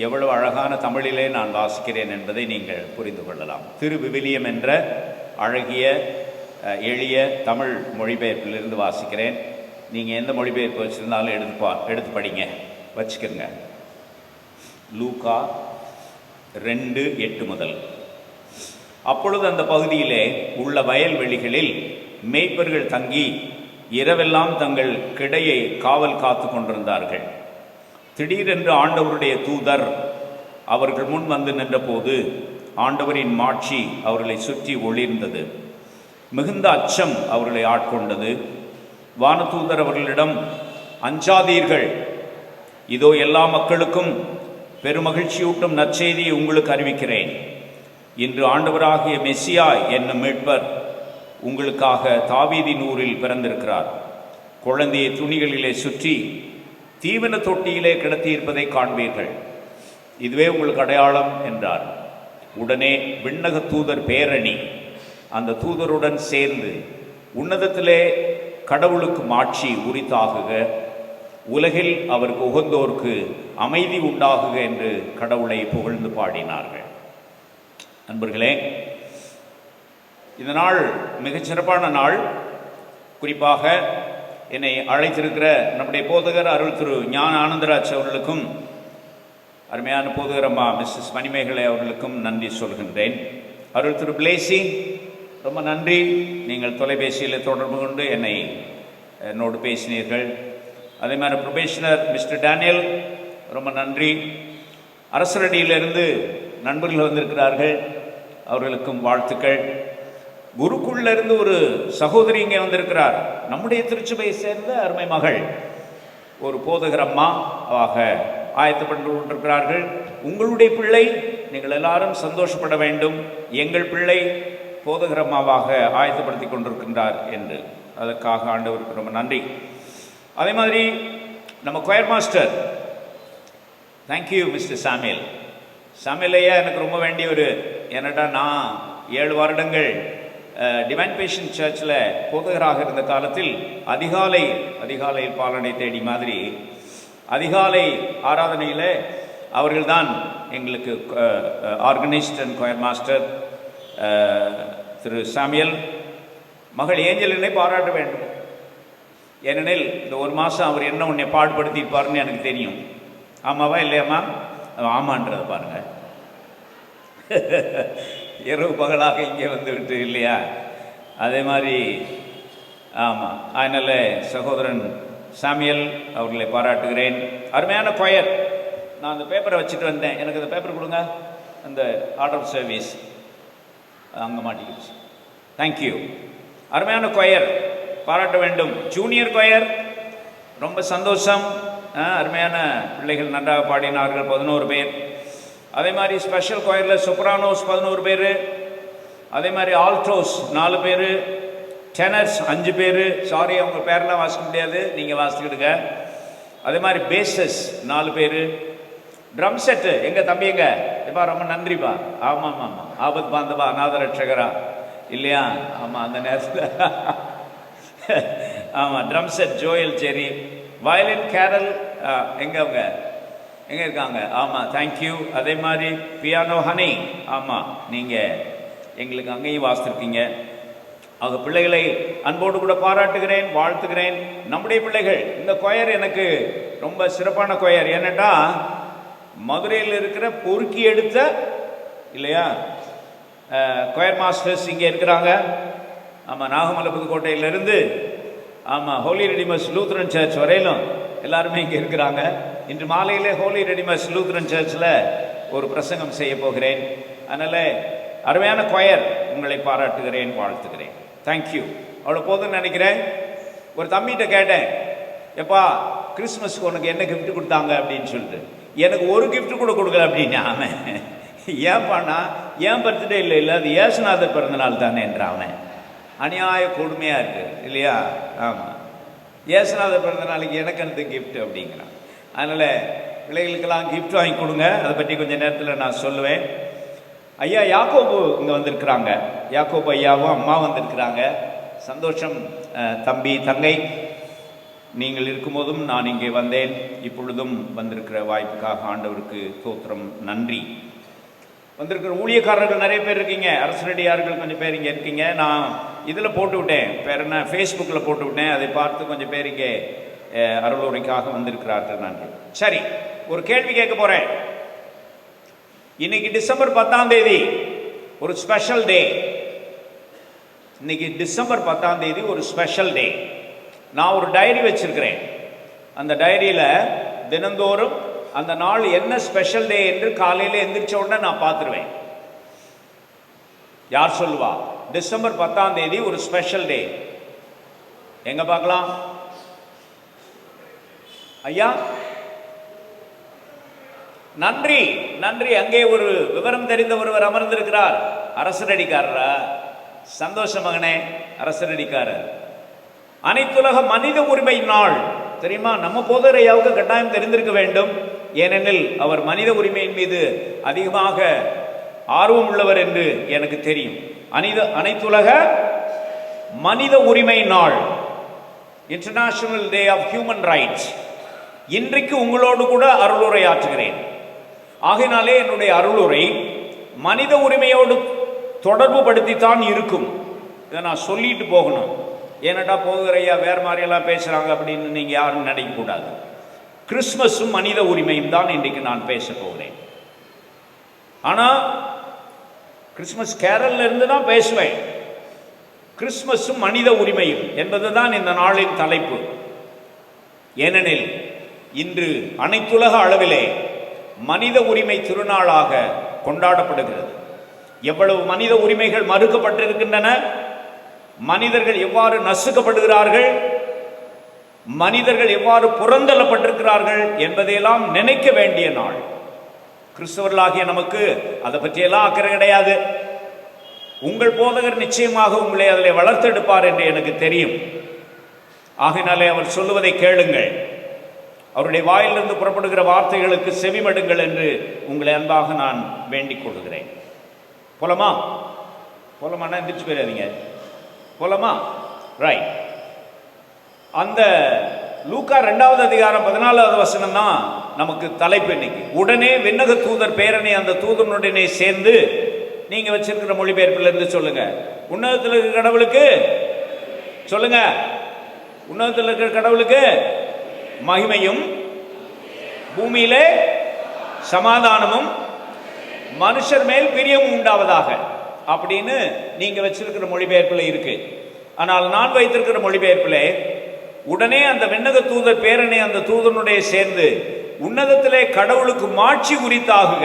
எவ்வளவு அழகான தமிழிலே நான் வாசிக்கிறேன் என்பதை நீங்கள் புரிந்து கொள்ளலாம். திருவிவிலியம் என்ற அழகிய எளிய தமிழ் மொழிபெயர்ப்பிலிருந்து வாசிக்கிறேன். நீங்கள் எந்த மொழிபெயர்ப்பு வச்சுருந்தாலும் எடுத்து படிங்க, வச்சுக்கோங்க. லூக்கா 2:8 முதல். அப்பொழுது அந்த பகுதியிலே உள்ள வயல்வெளிகளில் மேய்ப்பர்கள் தங்கி இரவெல்லாம் தங்கள் கிடையை காவல் காத்து கொண்டிருந்தார்கள். திடீரென்று ஆண்டவருடைய தூதர் அவர்கள் முன் வந்து நின்றபோது ஆண்டவரின் மாட்சி அவர்களை சுற்றி ஒளிர்ந்தது. மிகுந்த அச்சம் அவர்களை ஆட்கொண்டது. வானதூதர் அவர்களிடம், அஞ்சாதீர்கள், இதோ எல்லா மக்களுக்கும் பெருமகிழ்ச்சியூட்டும் நற்செய்தியை உங்களுக்கு அறிவிக்கிறேன். இன்று ஆண்டவராகிய மெசியா என்னும் மீட்பர் உங்களுக்காக தாவீதின் ஊரில் பிறந்திருக்கிறார். குழந்தையை துணிகளிலே சுற்றி தீவன தொட்டியிலே கிடத்தியிருப்பதை காண்பீர்கள். இதுவே உங்களுக்கு அடையாளம் என்றார். உடனே விண்ணக தூதர் பேரணி அந்த தூதருடன் சேர்ந்து, உன்னதத்திலே கடவுளுக்கு மாட்சி உரித்தாகுக, உலகில் அவருக்கு உகந்தோர்க்கு அமைதி உண்டாகுக என்று கடவுளை புகழ்ந்து பாடினார்கள். நண்பர்களே, இந்த நாள் மிகச்சிறப்பான நாள். குறிப்பாக என்னை அழைத்திருக்கிற நம்முடைய போதகர் அருள் திரு ஞான ஆனந்தராஜ் அவர்களுக்கும் அருமையான போதகர் அம்மா மிஸ்ஸஸ் மணிமேகலை அவர்களுக்கும் நன்றி சொல்கின்றேன். அருள் திரு பிளேசி, ரொம்ப நன்றி. நீங்கள் தொலைபேசியில் தொடர்பு கொண்டு என்னோடு பேசினீர்கள். அதே மாதிரி ப்ரொபேஷனர் மிஸ்டர் டேனியல், ரொம்ப நன்றி. அரசரடியிலிருந்து நண்பர்கள் வந்திருக்கிறார்கள், அவர்களுக்கும் வாழ்த்துக்கள். குருக்குள்ளிருந்து ஒரு சகோதரி இங்கே வந்திருக்கிறார், நம்முடைய திருச்சபையை சேர்ந்த அருமை மகள், ஒரு போதகர் அம்மா ஆக ஆயத்தப்பட்டு கொண்டிருக்கிறார்கள். உங்களுடைய பிள்ளை, நீங்கள் எல்லாரும் சந்தோஷப்பட வேண்டும், எங்கள் பிள்ளை போதகர் அம்மாவாக ஆயத்தப்படுத்தி கொண்டிருக்கின்றார் என்று. அதற்காக ஆண்டவருக்கு ரொம்ப நன்றி. அதே மாதிரி நம்ம கொயர் மாஸ்டர், தேங்க்யூ மிஸ்டர் சாமியல். சாமியலையா எனக்கு ரொம்ப வேண்டிய ஒரு, என்னடா நான் 7 வருடங்கள் டிவைன் பேஷன் சர்ச்சில் போதகராக இருந்த காலத்தில் அதிகாலையில் பாலனை தேடி மாதிரி அதிகாலை ஆராதனையில் அவர்கள்தான் எங்களுக்கு ஆர்கனைஸ்ட் அண்ட் கொயர் மாஸ்டர். திரு சாமியல் மகள் ஏஞ்சலினை பாராட்ட வேண்டும். ஏனெனில் இந்த 1 மாதம் அவர் என்ன உன்னை பாடுபடுத்தியிருப்பாருன்னு எனக்கு தெரியும். ஆமாவா இல்லையாம்மா? ஆமான்றதை பாருங்கள். இரவு பகலாக இங்கே வந்து விட்டு இல்லையா? அதே மாதிரி ஆமாம். அதனால் சகோதரன் சாமியல் அவர்களை பாராட்டுகிறேன். அருமையான கொயர். நான் அந்த பேப்பரை வச்சுட்டு வந்தேன், எனக்கு அந்த பேப்பர் கொடுங்க. அந்த ஆர்டர் ஆஃப் சர்வீஸ் அங்கே மாட்டிக்கிடுச்சு. தேங்க்யூ. அருமையான கொயர், பாராட்ட வேண்டும். ஜூனியர் கொயர் ரொம்ப சந்தோஷம். அருமையான பிள்ளைகள் நன்றாக பாடினார்கள், 11 பேர். அதே மாதிரி ஸ்பெஷல் கொயரில் சொப்ரானோஸ் 11 பேர். அதே மாதிரி ஆல்ட்ரோஸ் 4 பேர். டெனர்ஸ் 5 பேர். சாரி, அவங்க பேரெல்லாம் வாசிக்க முடியாது, நீங்கள் வாசிக்கிடுங்க. அதே மாதிரி பேசஸ் 4 பேர். ட்ரம் செட்டு எங்கள் தம்பிங்க எப்பா, ரொம்ப நன்றிப்பா. ஆமாம் ஆமாம், ஆபத் பாந்தவா அநாதரட்சகரா இல்லையா? ஆமாம், அந்த நேரத்தில் ஆமாம். ட்ரம் செட் ஜோயல் செரி. வயலின் கேரல் எங்கே இருக்காங்க? ஆமாம், தேங்க்யூ. அதே மாதிரி பியானோ ஹனி, ஆமாம், நீங்கள் எங்களுக்கு அங்கேயும் வாசித்திருக்கீங்க. ஆக பிள்ளைகளை அன்போடு கூட பாராட்டுகிறேன், வாழ்த்துகிறேன். நம்முடைய பிள்ளைகள், இந்த கொயர் எனக்கு ரொம்ப சிறப்பான கொயர். ஏன்னட்டா மதுரையில் இருக்கிற பொறுக்கி எடுத்த இல்லையா கொயர் மாஸ்டர்ஸ் இங்கே இருக்கிறாங்க. ஆமாம், நாகமலை புதுக்கோட்டையிலிருந்து ஆமாம் ஹோலி ரெடிமஸ் லூத்ரன் சர்ச் வரையிலும் எல்லாருமே இங்கே இருக்கிறாங்க. இன்று மாலையிலே ஹோலி ரெடிமஸ் லூத்ரன் சர்ச்சில் ஒரு பிரசங்கம் செய்ய போகிறேன். அதனால் அருமையான கொயர், உங்களை பாராட்டுகிறேன், வாழ்த்துகிறேன். தேங்க்யூ. அவ்வளோ போதும்னு நினைக்கிறேன். ஒரு தம்பிகிட்ட கேட்டேன், எப்பா கிறிஸ்மஸ்க்கு உனக்கு என்ன கிஃப்ட் கொடுத்தாங்க அப்படின்னு சொல்லிட்டு. எனக்கு ஒரு கிஃப்ட் கூட கொடுக்கல அப்படின்னு. அவன் ஏன்பாண்ணா, ஏன் பர்த்டே இல்லை, அது ஏசுநாதர் பிறந்தநாள் தானே என்றான் அவன். அநியாய கொடுமையாக இருக்குது இல்லையா? ஆமாம், இயேசுநாதர் பிறந்த நாளைக்கு எனக்கு அந்த கிஃப்ட் அப்படிங்கிறான். அதனால் பிள்ளைகளுக்கெல்லாம் கிஃப்ட் வாங்கி கொடுங்க. அதை பற்றி கொஞ்சம் நேரத்தில் நான் சொல்லுவேன். ஐயா யாக்கோபு இங்கே வந்திருக்கிறாங்க. யாக்கோபு ஐயாவும் அம்மா வந்திருக்கிறாங்க. சந்தோஷம் தம்பி தங்கை, நீங்கள் இருக்கும்போதும் நான் இங்கே வந்தேன், இப்பொழுதும் வந்திருக்கிற வாய்ப்புக்காக ஆண்டவருக்கு தோத்திரம், நன்றி. வந்திருக்கிற ஊழியக்காரர்கள் நிறைய பேர் இருக்கீங்க, அரசரடியார்கள் கொஞ்சம் பேர் இங்கே இருக்கீங்க. நான் இதில் போட்டு விட்டேன், பேர் என்ன, ஃபேஸ்புக்கில் போட்டு விட்டேன். அதை பார்த்து கொஞ்சம் பேர் இங்கே அருளுரைக்காக வந்திருக்கிறார்கள். நன்றி. சரி, ஒரு கேள்வி கேட்க போகிறேன். இன்னைக்கு டிசம்பர் 10ஆம் தேதி ஒரு ஸ்பெஷல் டே. இன்னைக்கு டிசம்பர் 10ஆம் தேதி ஒரு ஸ்பெஷல் டே. நான் ஒரு டைரி வச்சிருக்கிறேன். அந்த டைரியில் தினந்தோறும் அந்த நாள் என்ன ஸ்பெஷல் டே என்று காலையில் எந்திரிச்ச உடனே நான் பார்த்துருவேன். யார் சொல்லுவா? டிசம்பர் 10ஆம் தேதி ஒரு ஸ்பெஷல் டே. எங்க பார்க்கலாம் ஐயா? நன்றி நன்றி. அங்கே ஒரு விவரம் தெரிந்த ஒருவர் அமர்ந்திருக்கிறார். அரசரடிக்காரரா? சந்தோஷம் மகனே, அரசரடிக்காரர். அனைத்துலக மனித உரிமை நாள் தெரியுமா? நம்ம போதரையாவுக்கு கட்டாயம் தெரிந்திருக்க வேண்டும். ஏனெனில் அவர் மனித உரிமையின் மீது அதிகமாக ஆர்வம் உள்ளவர் என்று எனக்கு தெரியும். அனைத்துலக மனித உரிமை நாள், international day of human rights. இன்றைக்கு உங்களோடு கூட அருளுரை ஆற்றுகிறேன். ஆகையினாலே என்னுடைய அருளுரை மனித உரிமையோடு தொடர்பு படுத்தித்தான் இருக்கும். இதை நான் சொல்லிட்டு போகணும். ஏனடா போகிறையா வேறு மாதிரியெல்லாம் பேசுகிறாங்க அப்படின்னு நீங்கள் யாரும் நினைக்கக்கூடாது. கிறிஸ்மஸும் மனித உரிமையும் தான் இன்றைக்கு நான் பேச போகிறேன். ஆனால் கிறிஸ்மஸ் கேரல்ல இருந்து தான் பேசுவேன். கிறிஸ்மஸும் மனித உரிமையும் என்பது தான் இந்த நாளின் தலைப்பு. ஏனெனில் இன்று அனைத்துலக அளவிலே மனித உரிமை திருநாளாக கொண்டாடப்படுகிறது. எவ்வளவு மனித உரிமைகள் மறுக்கப்பட்டிருக்கின்றன, மனிதர்கள் எவ்வாறு நசுக்கப்படுகிறார்கள், மனிதர்கள் எவ்வாறு புறந்தள்ளப்பட்டிருக்கிறார்கள் என்பதையெல்லாம் நினைக்க வேண்டிய நாள். கிறிஸ்தவர்களாகிய நமக்கு அதை பற்றியெல்லாம் அக்கறை கிடையாது. உங்கள் போதகர் நிச்சயமாக உங்களை அதில் வளர்த்தெடுப்பார் என்று எனக்கு தெரியும். ஆகையினாலே அவர் சொல்லுவதை கேளுங்கள், அவருடைய வாயிலிருந்து புறப்படுகிற வார்த்தைகளுக்கு செவிமடுங்கள் என்று உங்களை அன்பாக நான் வேண்டிக் கொள்கிறேன். போலமா? போலமானா எந்திரிச்சு போயிடாதீங்க. போலமா? ரைட். அந்த லூக்கா 2வது அதிகாரம் 14வது வசனம் தான் நமக்கு தலைப்பு இன்னைக்கு. உடனே விண்ணக தூதர் பேரனை அந்த தூதனுடனே சேர்ந்து, நீங்க வச்சிருக்கிற மொழிபெயர்ப்புல இருந்து சொல்லுங்க, உன்னதத்தில் இருக்கிற கடவுளுக்கு சொல்லுங்க, உன்னதத்தில் இருக்கிற கடவுளுக்கு மகிமையும் பூமியிலே சமாதானமும் மனுஷர் மேல் பிரியமும் உண்டாவதாக அப்படின்னு நீங்க வச்சிருக்கிற மொழிபெயர்ப்பில் இருக்கு. ஆனால் நான் வைத்திருக்கிற மொழிபெயர்ப்பில் உடனே அந்த விண்ணக தூதர் பேரனை அந்த தூதனுடைய சேர்ந்து உன்னதத்திலே கடவுளுக்கு மாட்சி உரித்தாகுக,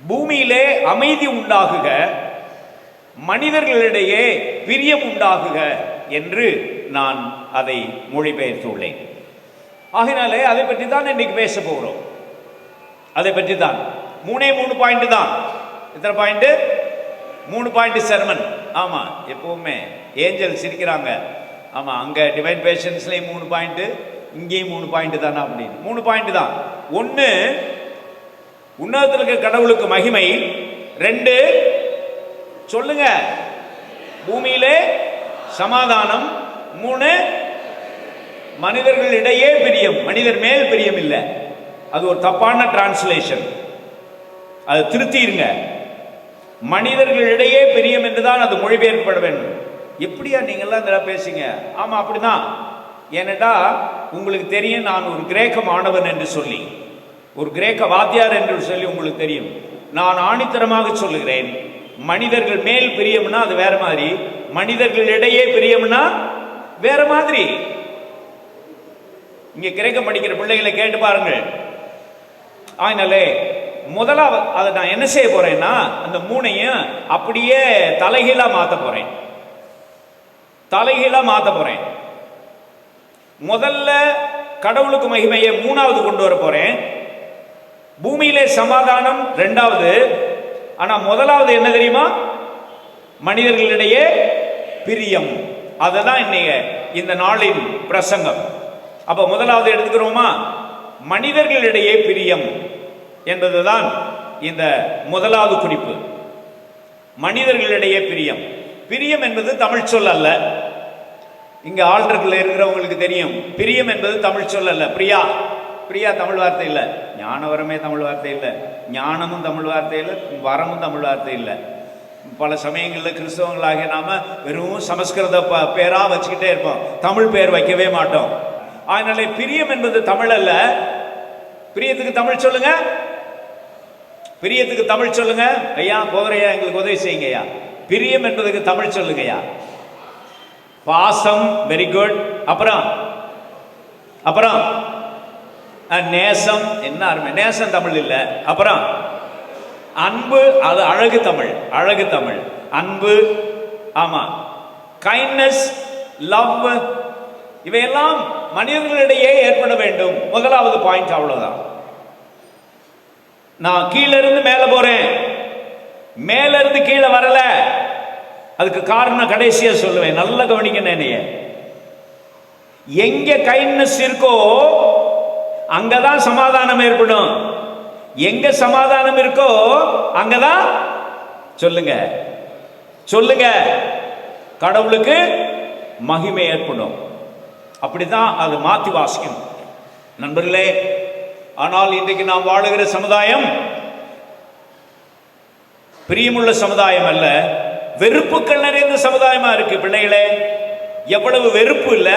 பூமியிலே அமைதி உண்டாகுக, மனிதர்களிடையே பிரியம் உண்டாகுக என்று நான் அதை மொழிபெயர்த்துள்ளேன். ஆகினாலே அதை பற்றி தான் இன்னைக்கு பேச போகிறோம். அதை பற்றி தான் 3 பாயிண்ட் தான். எத்தனை பாயிண்ட்? 3 point sermon. ஆமா, எப்பவுமே ஏஞ்சல் சிரிக்கிறாங்க. ஆமா, அங்க டிவைன் பேஷன்ஸ்லயும் 3 பாயிண்ட், இங்கேயும் 3 பாயிண்ட் தானே அப்படின்னு. 3 பாயிண்ட் தான். 1 உன்னதத்தில் இருக்க கடவுளுக்கு மகிமை. 2 சொல்லுங்க பூமியிலே சமாதானம். 3 மனிதர்களிடையே பிரியம். மனிதர் மேல் பிரியம் இல்லை, அது ஒரு தப்பான டிரான்ஸ்லேஷன், அது திருத்திருங்க. மனிதர்களிடையே பிரியம் என்றுதான் அது மொழிபெயர்க்கப்பட வேண்டும். எப்படியா நீங்கள்லாம் இதெல்லாம் பேசுங்க? ஆமா அப்படிதான். ஏனடா உங்களுக்கு தெரியும், நான் ஒரு கிரேக்க மாணவன் என்று சொல்லி, ஒரு கிரேக்க வாத்தியார் என்று சொல்லி உங்களுக்கு தெரியும். நான் ஆணித்தரமாக சொல்லுகிறேன், மனிதர்கள் மேல் பிரியம்னா அது வேற மாதிரி, மனிதர்களிடையே பிரியம்னா வேற மாதிரி. இங்க கிரேக்கம் படிக்கிற பிள்ளைகளை கேட்டு பாருங்கள். ஆயினாலே முதலாவது அதை நான் என்ன செய்ய போறேன்னா, அந்த 3ஐயும் அப்படியே தலைகீழா மாத்த போறேன். தலைகீழா மாத்த போறேன். முதல்ல கடவுளுக்கு மகிமையை 3வது கொண்டு வர போறேன். பூமியிலே சமாதானம் 2வது. ஆனா முதலாவது என்ன தெரியுமா? மனிதர்களிடையே பிரியம். அதுதான் இன்னைக்கு இந்த நாளின் பிரசங்கம். அப்ப முதலாவது எடுத்துக்கிறோமா, மனிதர்களிடையே பிரியம் என்பதுதான் இந்த முதலாவது குறிப்பு. மனிதர்களிடையே பிரியம். பிரியம் என்பது தமிழ் சொல் அல்ல. இங்க ஆல்டர்ல இருக்கிறவங்களுக்கு தெரியும், பிரியம் என்பது தமிழ் சொல் அல்ல. பிரியா, பிரியா தமிழ் வார்த்தை இல்லை. ஞானவரமே தமிழ் வார்த்தை இல்லை. ஞானமும் தமிழ் வார்த்தை இல்லை. வரமும் தமிழ் வார்த்தை இல்லை. பல சமயங்களில் கிறிஸ்தவங்களாகிய நாம வெறும் சமஸ்கிருத பேரா வச்சுக்கிட்டே இருப்போம், தமிழ் பேர் வைக்கவே மாட்டோம். அதனால பிரியம் என்பது தமிழ் அல்ல. பிரியத்துக்கு தமிழ் சொல்லுங்க, பிரியத்துக்கு தமிழ் சொல்லுங்க ஐயா. போகிறையா, எங்களுக்கு உதவி செய்யுங்க ஐயா. பிரியம் என்பதுக்கு தமிழ் சொல்லுங்க ஐயா. பாசம், வெரி குட். அப்புறம் அப்புறம் நேசம், என்ன அருமை. நேசம் தமிழ் இல்லை. அப்புறம் அன்பு, அது அழகு தமிழ், அழகு தமிழ். அன்பு, ஆமா. கைண்ட்னஸ், லவ், இவையெல்லாம் மனிதர்களிடையே ஏற்பட வேண்டும். முதலாவது பாயிண்ட் அவ்வளவுதான். நான் கீழே இருந்து மேல போறேன், மேல இருந்து கீழே வரல. அதுக்கு காரணம் கடைசியா சொல்லுவேன், நல்ல கவனிக்கணும் என்னைய. எங்க கைண்ட்னஸ் இருக்கோ அங்கதான் சமாதானம் ஏற்படும். எங்க சமாதானம் இருக்கோ அங்கதான் சொல்லுங்க சொல்லுங்க கடவுளுக்கு மகிமை ஏற்படும். அப்படிதான் அது மாத்தி வாசிக்கணும் நண்பர்களே. ஆனால் இன்றைக்கு நாம் வாழுகிற சமுதாயம் பிரியமுள்ள சமுதாயம் அல்ல, வெறுப்புகள் நிறைந்த சமுதாயமா இருக்கு. பிள்ளைகளே, எவ்வளவு வெறுப்பு இல்ல,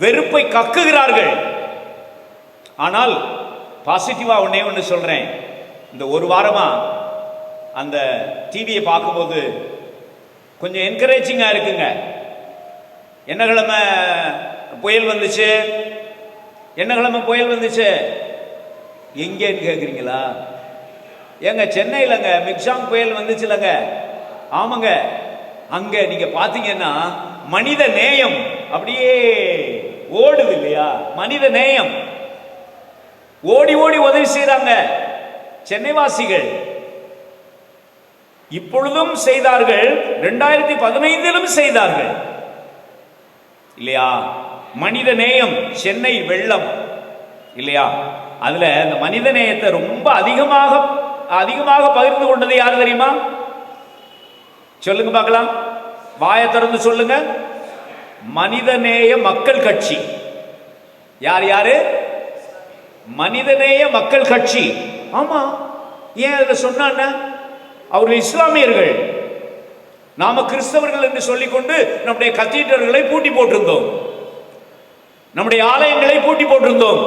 வெறுப்பை கக்குகிறார்கள். ஆனால் பாசிட்டிவா ஒன்னே ஒன்று சொல்றேன். இந்த ஒரு வாரமா அந்த டிவியை பார்க்கும்போது கொஞ்சம் என்கரேஜிங்கா இருக்குங்க. என்ன கிழமை புயல் வந்துச்சு, என்ன கிழமை புயல் வந்துச்சு எங்கேன்னு கேட்குறீங்களா? ஏங்க சென்னையிலங்க மிக்சாங் புயல் வந்துச்சுலங்க. ஆமாங்க, அங்க நீங்க பாத்தீங்கன்னா மனித நேயம் அப்படியே ஓடுது இல்லையா? மனித நேயம் ஓடி ஓடி உதவி செய்யறாங்க சென்னைவாசிகள். இப்பொழுதும் செய்தார்கள், 2015 செய்தார்கள் இல்லையா? மனித நேயம். சென்னை வெள்ளம் இல்லையா? அதுல இந்த மனித நேயத்தை ரொம்ப அதிகமாக பகிர்ந்து கொண்டது யார் தெரியுமா? சொல்லுங்க பார்க்கலாம், வாயை திறந்து சொல்லுங்க. மனிதநேய மக்கள் கட்சி. யார் யாரு? மனிதநேய மக்கள் கட்சி. ஆமா, ஏன் அதுல சொன்ன? அவர்கள் இஸ்லாமியர்கள், நாம கிறிஸ்தவர்கள் என்று சொல்லிக்கொண்டு நம்முடைய கத்தீட்ரல்களை பூட்டி போட்டிருந்தோம், நம்முடைய ஆலயங்களை பூட்டி போட்டிருந்தோம்.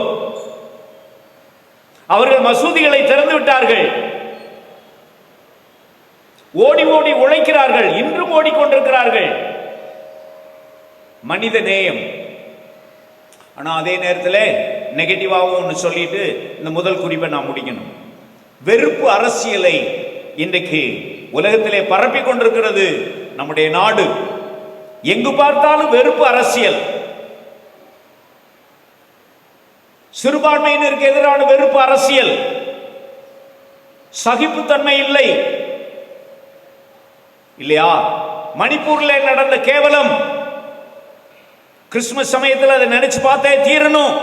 அவர்கள் மசூதிகளை திறந்து விட்டார்கள். ஓடி ஓடி உழைக்கிறார்கள், இன்றும் ஓடிக்கொண்டிருக்கிறார்கள். மனித நேயம். ஆனா அதே நேரத்தில் நெகட்டிவாகவும் ஒன்று சொல்லிட்டு இந்த முதல் குறிப்பை நான் முடிக்கணும். வெறுப்பு அரசியலை இன்றைக்கு உலகத்திலே பரப்பி கொண்டிருக்கிறது நம்முடைய நாடு. எங்கு பார்த்தாலும் வெறுப்பு அரசியல், சிறுபான்மையினருக்கு எதிரான வெறுப்பு அரசியல், சகிப்புத்தன்மை இல்லை இல்லையா? மணிப்பூர்ல நடந்த கேவலம், கிறிஸ்துமஸ் சமயத்தில் அதை நினைச்சு பார்த்தே தீரணும்.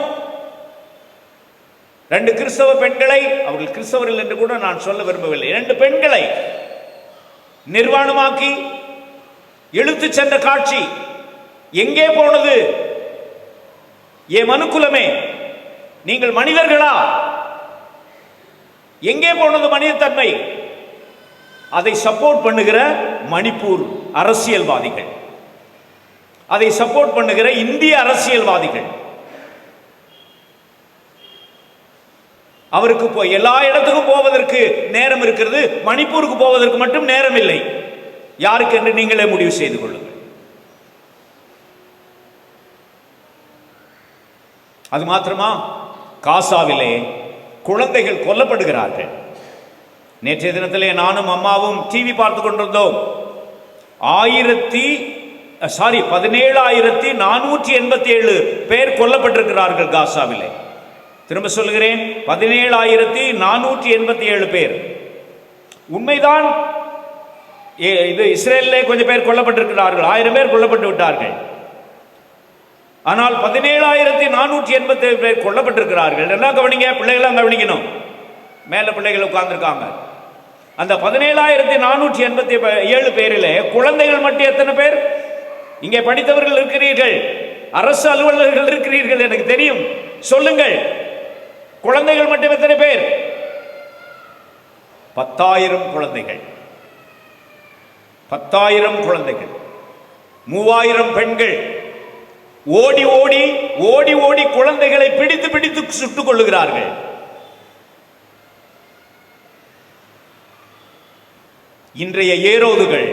2 கிறிஸ்தவ பெண்களை, அவர்கள் கிறிஸ்தவர்கள் என்று கூட நான் சொல்ல விரும்பவில்லை, 2 பெண்களை நிர்வாணமாக்கி இழுத்து சென்ற காட்சி எங்கே போனது? ஏ மனுக்குலமே, நீங்கள் மனிதர்களா? எங்கே போனது மனிதத்தன்மை? அதை சப்போர்ட் பண்ணுகிற மணிப்பூர் அரசியல்வாதிகள், அதை சப்போர்ட் பண்ணுகிற இந்திய அரசியல்வாதிகள், அவருக்கு எல்லா இடத்துக்கும் போவதற்கு நேரம் இருக்கிறது, மணிப்பூருக்கு போவதற்கு மட்டும் நேரம் இல்லை. யாருக்கு என்று நீங்களே முடிவு செய்து கொள்ளுங்கள். அது மாத்திரமா? காசாவிலே குழந்தைகள் கொல்லப்படுகிறார்கள். நேற்றைய தினத்திலே நானும் அம்மாவும் டிவி பார்த்து கொண்டிருந்தோம். 17,487 பேர் கொல்லப்பட்டிருக்கிறார்கள் காசாவிலே. திரும்ப சொல்லுகிறேன், 17,487 பேர். உண்மைதான், இது இஸ்ரேலிலே கொஞ்சம் பேர் கொல்லப்பட்டிருக்கிறார்கள், 1000 பேர் கொல்லப்பட்டு விட்டார்கள். ஆனால் 17,487 பேர் கொல்லப்பட்டிருக்கிறார்கள். எல்லாம் கவனிங்க, பிள்ளைகளாம் கவனிக்கணும். மேல பிள்ளைகள் உட்கார்ந்துருக்காங்க. அந்த 17,487 பேரிலே குழந்தைகள் மட்டும் எத்தனை பேர்? இங்கே படித்தவர்கள் இருக்கிறீர்கள், அரசு அலுவலர்கள் இருக்கிறீர்கள், எனக்கு தெரியும், சொல்லுங்கள். குழந்தைகள் மட்டும் எத்தனை பேர்? 10,000 குழந்தைகள். 10,000 குழந்தைகள், 3,000 பெண்கள் ஓடி ஓடி ஓடி ஓடி குழந்தைகளை பிடித்து பிடித்து சுட்டுக் கொள்ளுகிறார்கள். இன்றைய ஏரோதுகள்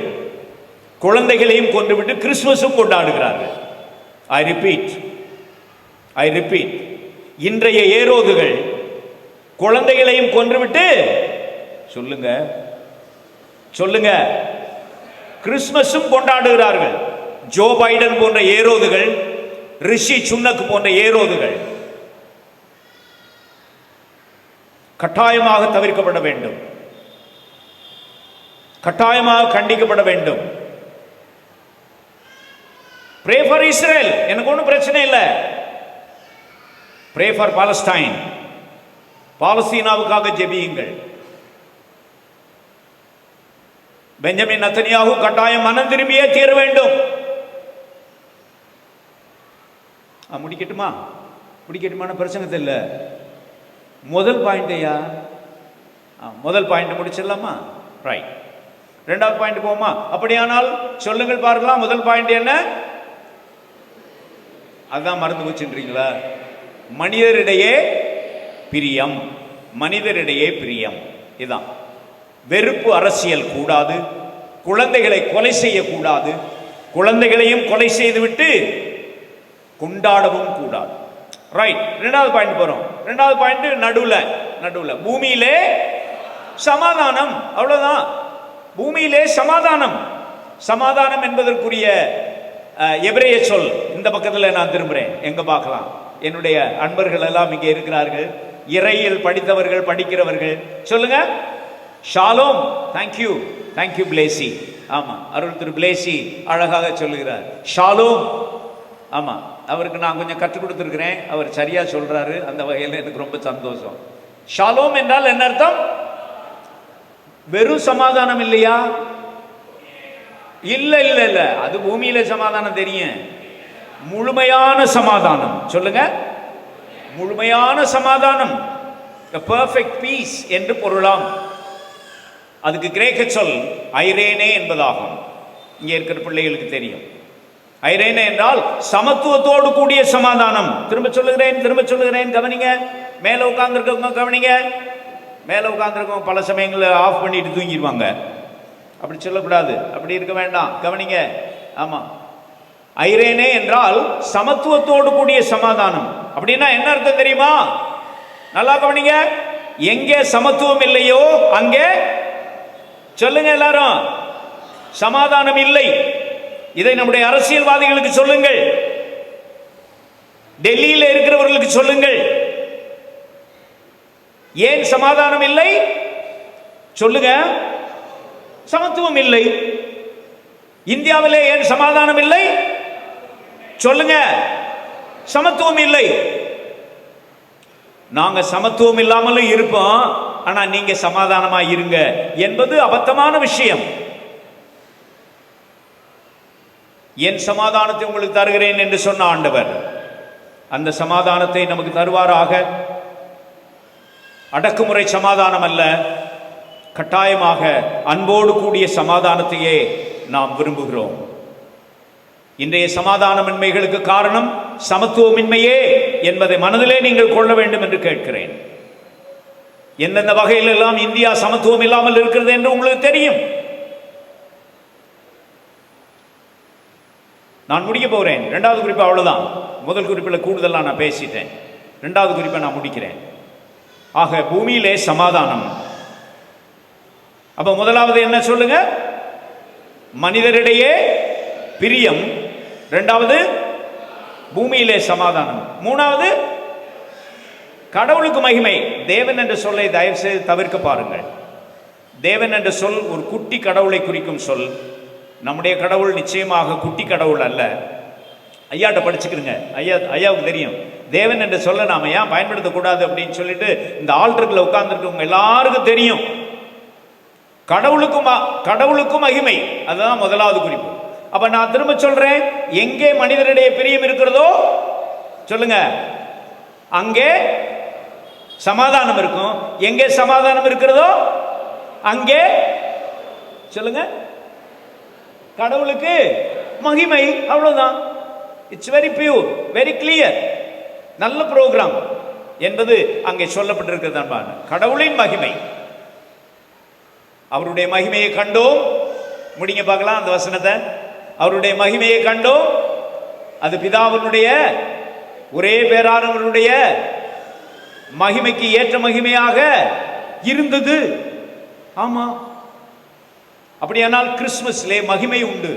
குழந்தைகளையும் கொண்டுவிட்டு கிறிஸ்துமஸும் கொண்டாடுகிறார்கள். ஐ ரிப்பீட், இன்றைய ஏரோதுகள் குழந்தைகளையும் கொன்றுவிட்டு சொல்லுங்க சொல்லுங்க கிறிஸ்துமஸும் கொண்டாடுகிறார்கள். ஜோ பைடன் போன்ற ஏரோதுகள், ரிஷி சுன்னக் போன்ற ஏரோதுகள் கட்டாயமாக தவிர்க்கப்பட வேண்டும், கட்டாயமாக கண்டிக்கப்பட வேண்டும். Pray for Israel, எனக்கு ஒன்றும் பிரச்சனை இல்லை. Pray for Palestine, பாலஸ்தீனாவுக்காக ஜெபியுங்கள். பெஞ்சமின் நெத்தன்யாஹூ கட்டாயம் மனம் திரும்பியே தீர வேண்டும். முடிக்கட்டுமான பிரசங்கத்தில் இல்லை. முதல் பாயிண்ட் ஐயா, முதல் பாயிண்ட் முடிச்சிடலாமா? ரைட். ரெண்டாவது பாயிண்ட் போமா? அப்படியானால் சொல்லுங்கள் பார்க்கலாம். முதல் பாயிண்ட் என்ன? அதான் மறந்து வச்சுன்றீங்களா? மனிதரிடையே பிரியம், மனிதரிடையே பிரியம். இதுதான். வெறுப்பு அரசியல் கூடாது, குழந்தைகளை கொலை செய்யக்கூடாது, குழந்தைகளையும் கொலை செய்துவிட்டு கொண்டாடவும் கூடாது. ரைட். ரெண்டாவது பாயிண்ட் போறோம். ரெண்டாவது பாயிண்ட் நடுவுல பூமியிலே சமாதானம். அவ்வளவுதான். பூமியிலே சமாதானம். சமாதானம் என்பதற்குரிய எபிரேய சொல் இந்த பக்கத்தில் நான் திரும்புகிறேன். எங்க பார்க்கலாம்? என்னுடைய அன்பர்கள் எல்லாம் இங்கே இருக்கிறார்கள், இறையில் படித்தவர்கள், படிக்கிறவர்கள். சொல்லுங்க. ஷாலோம். Thank you Plessis. ஆமா, அருள் திரு பிளேசி அழகாக சொல்லுகிறார். ஷாலோம். ஆமா, அவருக்கு நான் கொஞ்சம் கற்றுக் கொடுத்துருக்கிறேன், அவர் சரியா சொல்றாரு. அந்த வகையில் எனக்கு ரொம்ப சந்தோஷம். ஷாலோம் என்றால் என்ன அர்த்தம்? வெறும் சமாதானம் இல்லையா? இல்ல, அது பூமியில சமாதானம் தெரியும். முழுமையான சமாதானம். சொல்லுங்க. முழுமையான சமாதானம், a perfect peace என்று பொருளாம். அதுக்கு கிரேக்க சொல் ஐரேனே என்பதாகும். இங்கே இருக்கிற பிள்ளைகளுக்கு தெரியும். ஐரேனே என்றால் சமத்துவத்தோடு கூடிய சமாதானம். திரும்ப சொல்லுகிறேன், கவனிங்க. மேல உட்கார்ந்துருக்கவங்க கவனிங்க. மேல உட்கார்ந்துருக்கவங்க பல சமயங்களில் ஆஃப் பண்ணிட்டு தூங்கிடுவாங்க. அப்படி சொல்லக்கூடாது, அப்படி இருக்க வேண்டாம். கவனிங்க. ஆமா, ஐரேனே என்றால் சமத்துவத்தோடு கூடிய சமாதானம். அப்படின்னா என்ன அர்த்தம் தெரியுமா? நல்லா கவனிங்க. எங்கே சமத்துவம் இல்லையோ அங்கே சொல்லுங்க எல்லாரும், சமாதானம் இல்லை. இதை நம்முடைய அரசியல்வாதிகளுக்கு சொல்லுங்கள், டெல்லியில் இருக்கிறவர்களுக்கு சொல்லுங்கள். ஏன் சமாதானம் இல்லை? சொல்லுங்க. சமத்துவம் இல்லை. இந்தியாவிலே ஏன் சமாதானம் இல்லை? சொல்லுங்க. சமத்துவம் இல்லை. நாங்க சமத்துவம் இல்லாமலும் இருப்போம், ஆனா நீங்க சமாதானமா இருங்க என்பது அபத்தமான விஷயம். என் சமாதானத்தை உங்களுக்கு தருகிறேன் என்று சொன்ன ஆண்டவர் அந்த சமாதானத்தை நமக்கு தருவாராக. அடக்குமுறை சமாதானம் அல்ல, கட்டாயமாக அன்போடு கூடிய சமாதானத்தையே நாம் விரும்புகிறோம். இன்றைய சமாதானமின்மைகளுக்கு காரணம் சமத்துவமின்மையே என்பதை மனதிலே நீங்கள் கொள்ள வேண்டும் என்று கேட்கிறேன். எந்தெந்த வகையில் எல்லாம் இந்தியா சமத்துவம் இல்லாமல் இருக்கிறது என்று உங்களுக்கு தெரியும். நான் முடிக்க போகிறேன். இரண்டாவது குறிப்பு அவ்வளவுதான். முதல் குறிப்பில் கூடுதலாக நான் பேசிட்டேன். இரண்டாவது குறிப்பை நான் முடிக்கிறேன். ஆக பூமியிலே சமாதானம். அப்ப முதலாவது என்ன சொல்லுங்க? மனிதரிடையே பிரியம். இரண்டாவது பூமியிலே சமாதானம். மூணாவது கடவுளுக்கு மகிமை. தேவன் என்ற சொல்லை தயவு செய்து தவிர்க்க பாருங்கள். தேவன் என்ற சொல் ஒரு குட்டி கடவுளை குறிக்கும் சொல். நம்முடைய கடவுள் நிச்சயமாக குட்டி கடவுள் அல்ல. ஐயாட்ட படிச்சுக்கிறங்க. ஐயாவுக்கு தெரியும் தேவன் என்ற சொல்ல நாம ஏன் பயன்படுத்தக்கூடாது அப்படின்னு சொல்லிட்டு இந்த ஆல்டர்ல உட்கார்ந்துருக்கவங்க எல்லாருக்கும் தெரியும். கடவுளுக்கும் மகிமை, அதுதான் முதலாவது குறிப்பு. அப்ப நான் திரும்ப சொல்றேன், எங்கே மனிதனுடைய பிரியம் இருக்கிறதோ சொல்லுங்க, அங்கே சமாதானம் இருக்கும். எங்கே சமாதானம் இருக்கிறதோ அங்கே சொல்லுங்க கடவுளுக்கு மகிமை. அவ்வளவுதான். It's very pure, very clear. நல்ல புரோகிராம் என்பது அங்கே சொல்லப்பட்டிருக்கிறது. கடவுளின் மகிமை, அவருடைய மகிமையை கண்டோம். முடிங்க பார்க்கலாம் அந்த வசனத்தை. அவருடைய மகிமையை கண்டோம், அது பிதாவினுடைய ஒரே பேரானவருடைய மகிமைக்கு ஏற்ற மகிமையாக இருந்தது. ஆமா, அப்படியானால் கிறிஸ்துமஸ்லே மகிமை உண்டு.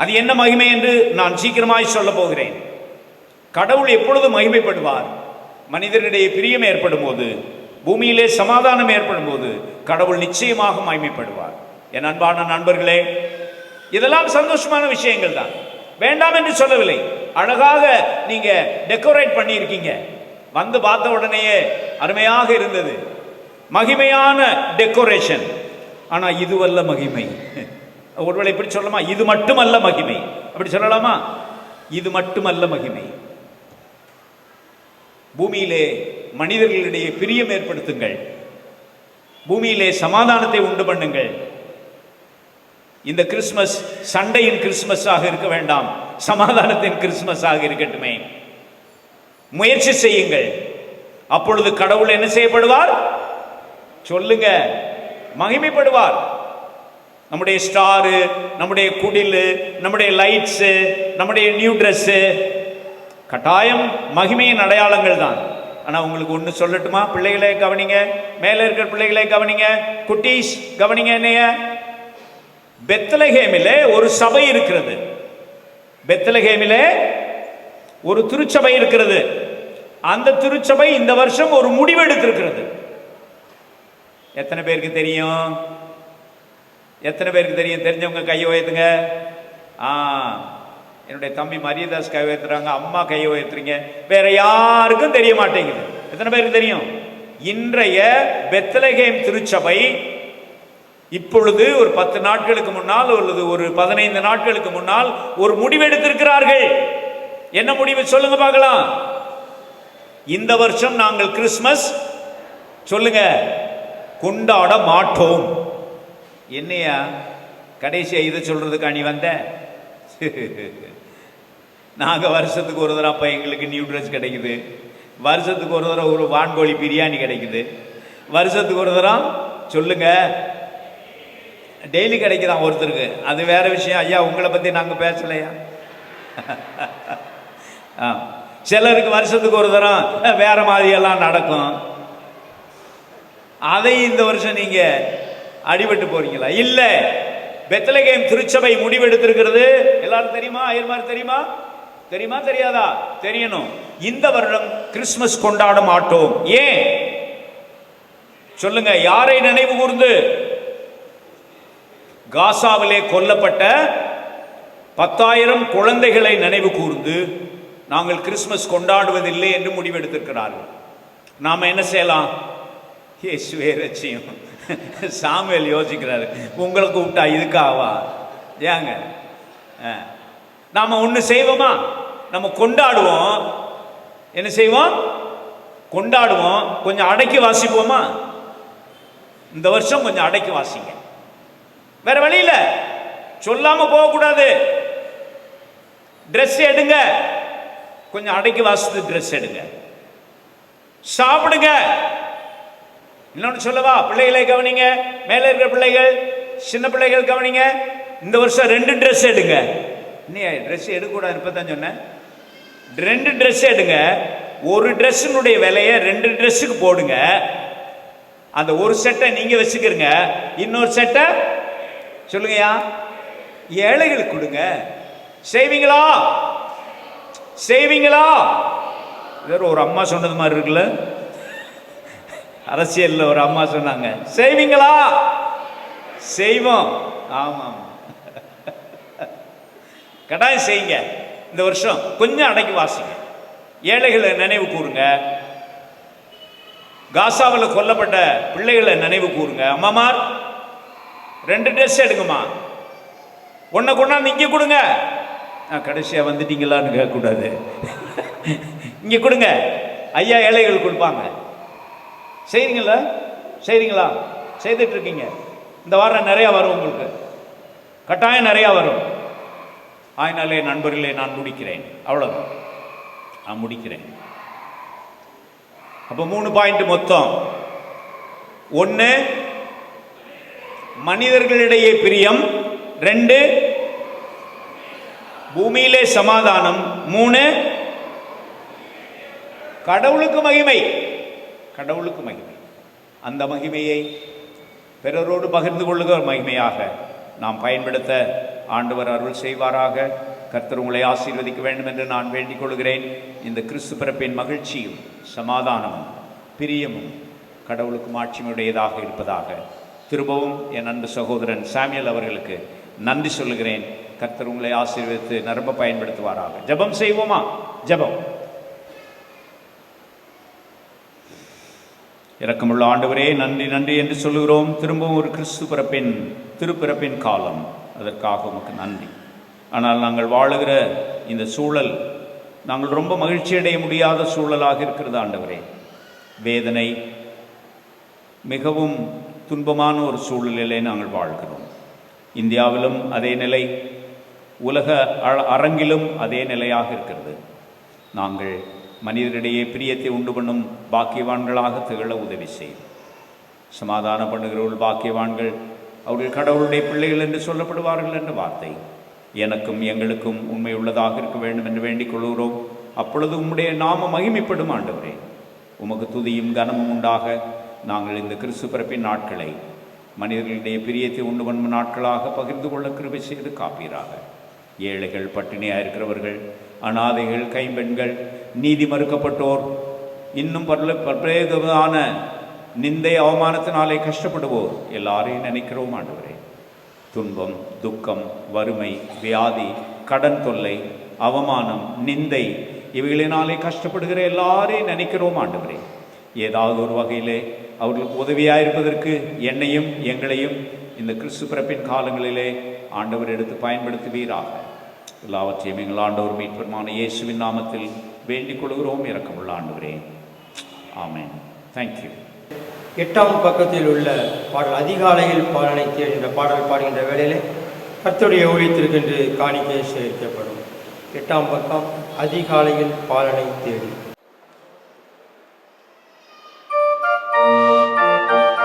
அது என்ன மகிமை என்று நான் சீக்கிரமாய் சொல்ல போகிறேன். கடவுள் எப்பொழுது மகிமைப்படுவார்? மனிதனிடையே பிரியம் ஏற்படும் போது, பூமியிலே சமாதானம் ஏற்படும் போது கடவுள் நிச்சயமாக மகிமைப்படுவார். என் அன்பான நண்பர்களே, இதெல்லாம் சந்தோஷமான விஷயங்கள் தான், வேண்டாம் என்று சொல்லவில்லை. அழகாக நீங்க டெக்கரேட் பண்ணியிருக்கீங்க, வந்து பார்த்த உடனேயே அருமையாக இருந்தது, மகிமையான டெக்கரேஷன். ஆனா இதுவல்ல மகிமை. ஒருவேளை இப்படி சொல்லலாமா? இது மட்டுமல்ல மகிமை. அப்படி சொல்லலாமா? இது மட்டுமல்ல மகிமை. பூமியிலே மனிதர்களிடையே பிரியம் ஏற்படுத்துங்கள், பூமியிலே சமாதானத்தை உண்டு பண்ணுங்கள். இந்த கிறிஸ்துமஸ் சண்டையின் கிறிஸ்துமஸாக இருக்க வேண்டாம், சமாதானத்தின் கிறிஸ்துமஸாக இருக்கட்டுமே. முயற்சி செய்யுங்கள். அப்பொழுது கடவுள் என்ன செய்யப்படுவார்? சொல்லுங்க, மகிமைப்படுவார். நம்முடைய ஸ்டாரு, நம்முடைய குடிலு, நம்முடைய லைட்ஸு, நம்முடைய நியூ ட்ரெஸ்ஸு கட்டாயம் மகிமையின் அடையாளங்கள் தான். ஆனா உங்களுக்கு ஒன்று சொல்லட்டுமா? பிள்ளைகளை கவனிங்க, மேல இருக்கிற பிள்ளைகளை கவனிங்க, குட்டீஸ் கவனிங்க. என்னைய பெத்லகேமிலே ஒரு சபை இருக்கிறது. பெத்லகேமிலே ஒரு திருச்சபை இருக்கிறது. அந்த திருச்சபை இந்த வருஷம் ஒரு முடிவு எடுத்திருக்கிறது. எத்தனை பேருக்கு தெரியும்? எத்தனை பேருக்கு தெரியும்? தெரிஞ்சவங்க கையை உயர்த்துங்க. என்னுடைய தம்பி மரியதாஸ் கை உயர்த்துறாங்க, அம்மா கையை உயர்த்துறீங்க. வேற யாருக்கும் தெரிய மாட்டேங்குது. எத்தனை பேருக்கு தெரியும்? இன்றைய பெத்லகேம் திருச்சபை இப்பொழுது ஒரு 10 நாட்களுக்கு முன்னால் அல்லது ஒரு 15 நாட்களுக்கு முன்னால் ஒரு முடிவு எடுத்திருக்கிறார்கள். என்ன முடிவு சொல்லுங்க பார்க்கலாம்? இந்த வருஷம் நாங்கள் கிறிஸ்துமஸ் சொல்லுங்க கொண்டாட மாட்டோம். என்னையா கடைசியா இதை சொல்றதுக்கா நீ வந்த? நாங்க வருஷத்துக்கு ஒரு தடவை அப்ப எங்களுக்கு நியூ ட்ரெஸ் கிடைக்குது, வருஷத்துக்கு ஒரு தடவை ஒரு வான்கோழி பிரியாணி கிடைக்குது, வருஷத்துக்கு ஒரு தடவை சொல்லுங்க டெய்லி கிடைக்குதான் ஒருத்தருக்கு. அது வேற விஷயம். ஐயா உங்களை பத்தி நாங்க பேசலையா? சிலருக்கு வருஷத்துக்கு ஒரு தடவை வேற மாதிரி எல்லாம் நடக்கும். அதை இந்த வருஷம் நீங்க அடிபட்டு போறீங்களா? இல்ல, பெத்லகேம் திருச்சபை முடிவெடுத்திருக்கிறது. எல்லாரும் தெரியுமா? ஐயர்மார் தெரியுமா? தெரியுமா தெரியாதா? தெரியணும். இந்த வருடம் கிறிஸ்துமஸ் கொண்டாட மாட்டோம். ஏன் சொல்லுங்க? யாரை நினைவு கூர்ந்து? காசாவிலே கொல்லப்பட்ட 10,000 குழந்தைகளை நினைவு கூர்ந்து நாங்கள் கிறிஸ்துமஸ் கொண்டாடுவதில்லை என்று முடிவெடுத்திருக்கிறார்கள். நாம என்ன செய்யலாம்? இயேசுவே ரட்சியம். சாமுவேல் யோசிக்கிறாரு, உங்களை கூப்பிட்டா இதுக்காவா? ஏங்க நாம ஒண்ணு செய்வோமா? நம்ம கொண்டாடுவோம். என்ன செய்வோம்? கொண்டாடுவோம். கொஞ்சம் அடக்கி வாசிப்போமா? இந்த வருஷம் கொஞ்சம் அடக்கி வாசிங்க. வேற வழியில சொல்லாம போக கூடாது. ட்ரெஸ் எடுங்க, கொஞ்சம் அடக்கி வாசித்து ட்ரெஸ் எடுங்க. சாப்பிடுங்க. இன்னொன்னு சொல்லவா? பிள்ளைகளை கவனிங்க, மேல இருக்கிற பிள்ளைகள், சின்ன பிள்ளைகள் கவனிங்க. இந்த வருஷம் 2 ட்ரெஸ் எடுங்க. இன்னும் ட்ரெஸ் எடுக்கக்கூடாது, இப்பதான் சொன்னேன். 2 ட்ரெஸ் எடுங்க. ஒரு ட்ரெஸ்ஸினுடைய விலையை 2 ட்ரெஸ்ஸுக்கு போடுங்க. அந்த ஒரு செட்டை நீங்க வச்சுக்கிறங்க, இன்னொரு செட்டை சொல்லுங்கயா ஏழைகளுக்கு கொடுங்க. செய்வீங்களா? செய்வீங்களா? வேற ஒரு அம்மா சொன்னது மாதிரி இருக்குல்ல, அரசியல்ல ஒரு அம்மா சொன்னாங்க, செய்வீங்களா? செய்வோம். ஆமாம், கட்டாயம் செய்யுங்க. இந்த வருஷம் கொஞ்சம் அடக்கி வாசிங்க. ஏழைகளை நினைவு கூறுங்க. காசாவில் கொல்லப்பட்ட பிள்ளைகளை நினைவு கூறுங்க. அம்மாமார் 2 ட்ரெஸ் எடுங்கம்மா, ஒன்றை கொண்டாந்து இங்கே கொடுங்க. கடைசியாக வந்துட்டீங்களான்னு கேட்கக்கூடாது. இங்கே கொடுங்க, ஐயா ஏழைகள் கொடுப்பாங்க. செய்றீங்களா? செய்றீங்களா? செய்துட்டு இருக்கீங்க. இந்த வாரம் நிறையா வரும், உங்களுக்கு கட்டாயம் நிறையா வரும். ஆயினாலே நண்பர்களே, நான் முடிக்கிறேன். அவ்வளோதான், நான் முடிக்கிறேன். அப்போ 3 பாயிண்ட் மொத்தம். 1, மனிதர்களிடையே பிரியம். 2, பூமியிலே சமாதானம். 3, கடவுளுக்கு மகிமை. கடவுளுக்கு மகிமை. அந்த மகிமையை பிறரோடு பகிர்ந்து கொள்ளுகிற மகிமையாக நாம் பயன்படுத்த ஆண்டவர் அருள் செய்வாராக. கர்த்தர் உங்களை ஆசீர்வதிக்க வேண்டும் என்று நான் வேண்டிக் கொள்கிறேன். இந்த கிறிஸ்து பிறப்பின் மகிழ்ச்சியும் சமாதானமும் பிரியமும் கடவுளுக்கு மாட்சியுடையதாக இருப்பதாக. திரும்பவும் என் அன்பு சகோதரன் சாமியல் அவர்களுக்கு நன்றி சொல்லுகிறேன். கர்த்தர் உங்களை ஆசீர்வதித்து நிரம்ப பயன்படுத்துவாராக. ஜெபம் செய்வோமா? ஜெபம். இரக்கமுள்ள ஆண்டவரே, நன்றி நன்றி என்று சொல்லுகிறோம். திரும்பவும் ஒரு கிறிஸ்து பிறப்பின் திருப்பிறப்பின் காலம், அதற்காக உமக்கு நன்றி. ஆனால் நாங்கள் வாழுகிற இந்த சூழல் நாங்கள் ரொம்ப மகிழ்ச்சி அடைய முடியாத சூழலாக இருக்கிறது ஆண்டவரே. வேதனை, மிகவும் துன்பமான ஒரு சூழலிலே நாங்கள் வாழ்கிறோம். இந்தியாவிலும் அதே நிலை, உலக அரங்கிலும் அதே நிலையாக இருக்கிறது. நாங்கள் மனிதரிடையே பிரியத்தை உண்டு பண்ணும் பாக்கியவான்களாக திகழ உதவி செய்யும். சமாதானம் பண்ணுகிறவர்கள் பாக்கியவான்கள், அவர்கள் கடவுளுடைய பிள்ளைகள் என்று சொல்லப்படுவார்கள் என்ற வார்த்தை எனக்கும் எங்களுக்கும் உண்மை உள்ளதாக இருக்க வேண்டும் என்று வேண்டிக் கொள்கிறோம். அப்பொழுது உம்முடைய நாம மகிமைப்படும் ஆண்டவரே. உமக்கு துதியும் கனமும் உண்டாக நாங்கள் இந்த கிறிஸ்து பிறப்பின் நாட்களை மனிதர்களுடைய பிரியத்தை உண்டு பண்ணும் நாட்களாக பகிர்ந்து கொள்ள கிருபை செய்து காப்பீராக. ஏழைகள், பட்டினியாக இருக்கிறவர்கள், அனாதைகள், கைம்பெண்கள், நீதி மறுக்கப்பட்டோர், இன்னும் பல்வேறுமான நிந்தை அவமானத்தினாலே கஷ்டப்படுவோர் எல்லாரையும் நினைக்கிறோம் ஆண்டவரே. துன்பம், துக்கம், வறுமை, வியாதி, கடன் தொல்லை, அவமானம், நிந்தை இவைகளினாலே கஷ்டப்படுகிற எல்லாரையும் நினைக்கிறோம் ஆண்டவரே. ஏதாவது ஒரு வகையிலே அவர்களுக்கு உதவியாக இருப்பதற்கு என்னையும் எங்களையும் இந்த கிறிஸ்து பிறப்பின் காலங்களிலே ஆண்டவர் எடுத்து பயன்படுத்துவீராக. எல்லாவற்றையும் எங்கள் ஆண்டவர் மீட்பருமான இயேசுவின் நாமத்தில் வேண்டிக் கொள்கிறோம். இரக்கமுள்ள ஆண்டவரே, ஆமென். தேங்க்யூ. 8ஆம் பக்கத்தில் உள்ள பாடல் அதிகாலையில் பாலனை தேடுகின்ற பாடல் பாடுகின்ற வேளையிலே கர்த்தருடைய ஊழியத்திற்கென்று காணிக்கை சேர்க்கப்படும். 8ஆம் பக்கம் அதிகாலையில் பாலனை தேடி. Thank you.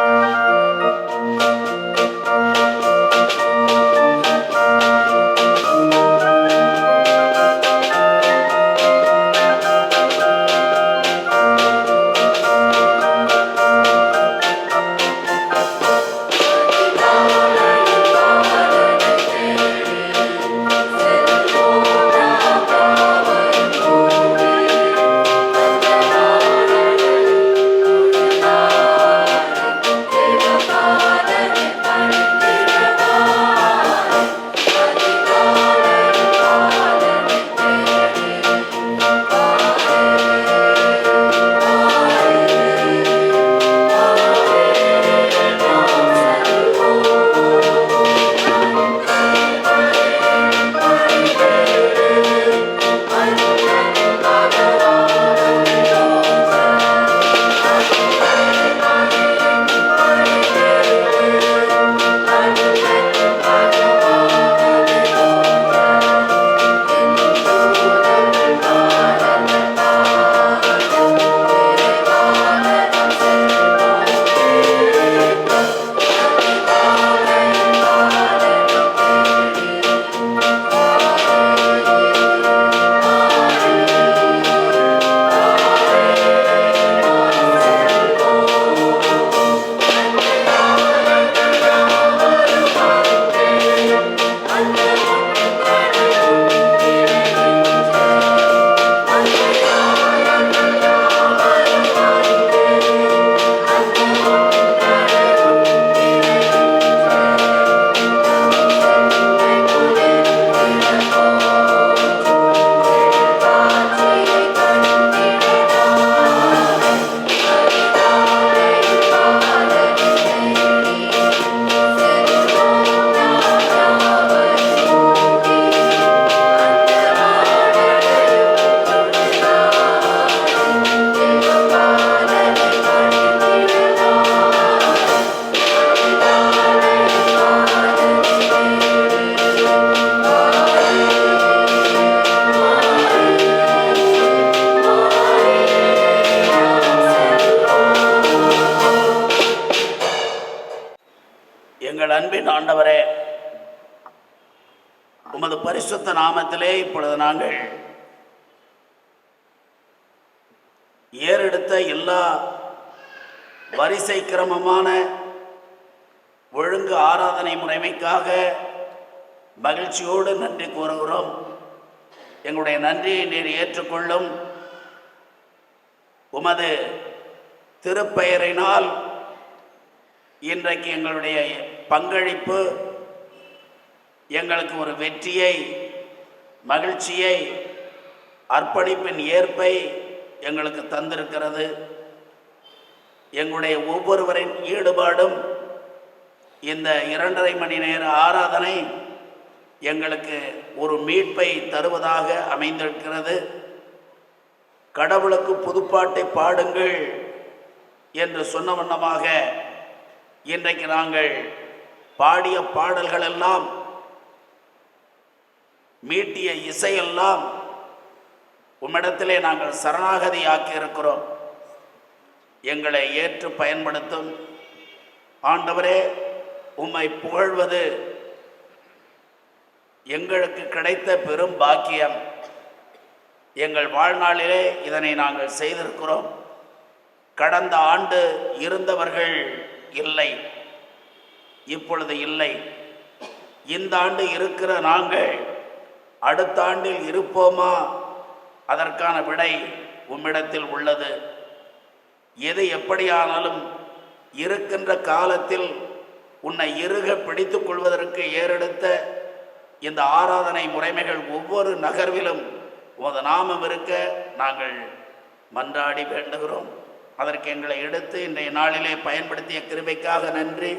பரிசுத்த நாமத்திலே இப்பொழுது நாங்கள் ஏறெடுத்த எல்லா வரிசை கிரமமான ஒழுங்கு ஆராதனை முறைமைக்காக மகிழ்ச்சியோடு நன்றி கூறுகிறோம். எங்களுடைய நன்றியை நீர் ஏற்றுக்கொள்ளும். உமது திருப்பெயரினால் இன்றைக்கு எங்களுடைய பங்களிப்பு எங்களுக்கு ஒரு வெற்றியை, மகிழ்ச்சியை, அர்ப்பணிப்பின் ஏற்பை எங்களுக்கு தந்திருக்கிறது. எங்களுடைய ஒவ்வொருவரின் ஈடுபாடும் இந்த 2.5 மணி நேர ஆராதனை எங்களுக்கு ஒரு மீட்பை தருவதாக அமைந்திருக்கிறது. கடவுளுக்கு புதுப்பாட்டை பாடுங்கள் என்று சொன்ன வண்ணமாக இன்றைக்கு நாங்கள் பாடிய பாடல்கள் எல்லாம், மீட்டிய இசையெல்லாம் உம்மிடத்திலே நாங்கள் சரணாகதி ஆக்கியிருக்கிறோம். எங்களை ஏற்று பயன்படுத்தும் ஆண்டவரே. உம்மை புகழ்வது எங்களுக்கு கிடைத்த பெரும் பாக்கியம். எங்கள் வாழ்நாளிலே இதனை நாங்கள் செய்திருக்கிறோம். கடந்த ஆண்டு இருந்தவர்கள் இல்லை, இப்பொழுது இல்லை. இந்த ஆண்டு இருக்கிற நாங்கள் அடுத்த ஆண்டில் இருப்போமா? அதற்கான விடை உம்மிடத்தில் உள்ளது. எது எப்படியானாலும் இருக்கின்ற காலத்தில் உன்னை இறுக பிடித்து கொள்வதற்கு ஏறெடுத்த இந்த ஆராதனை முறைமைகள் ஒவ்வொரு நகர்விலும் உமது நாமம் இருக்க நாங்கள் மன்றாடி வேண்டுகிறோம். அதற்கு எங்களை எடுத்து இன்றைய நாளிலே பயன்படுத்திய கிருபைக்காக நன்றி.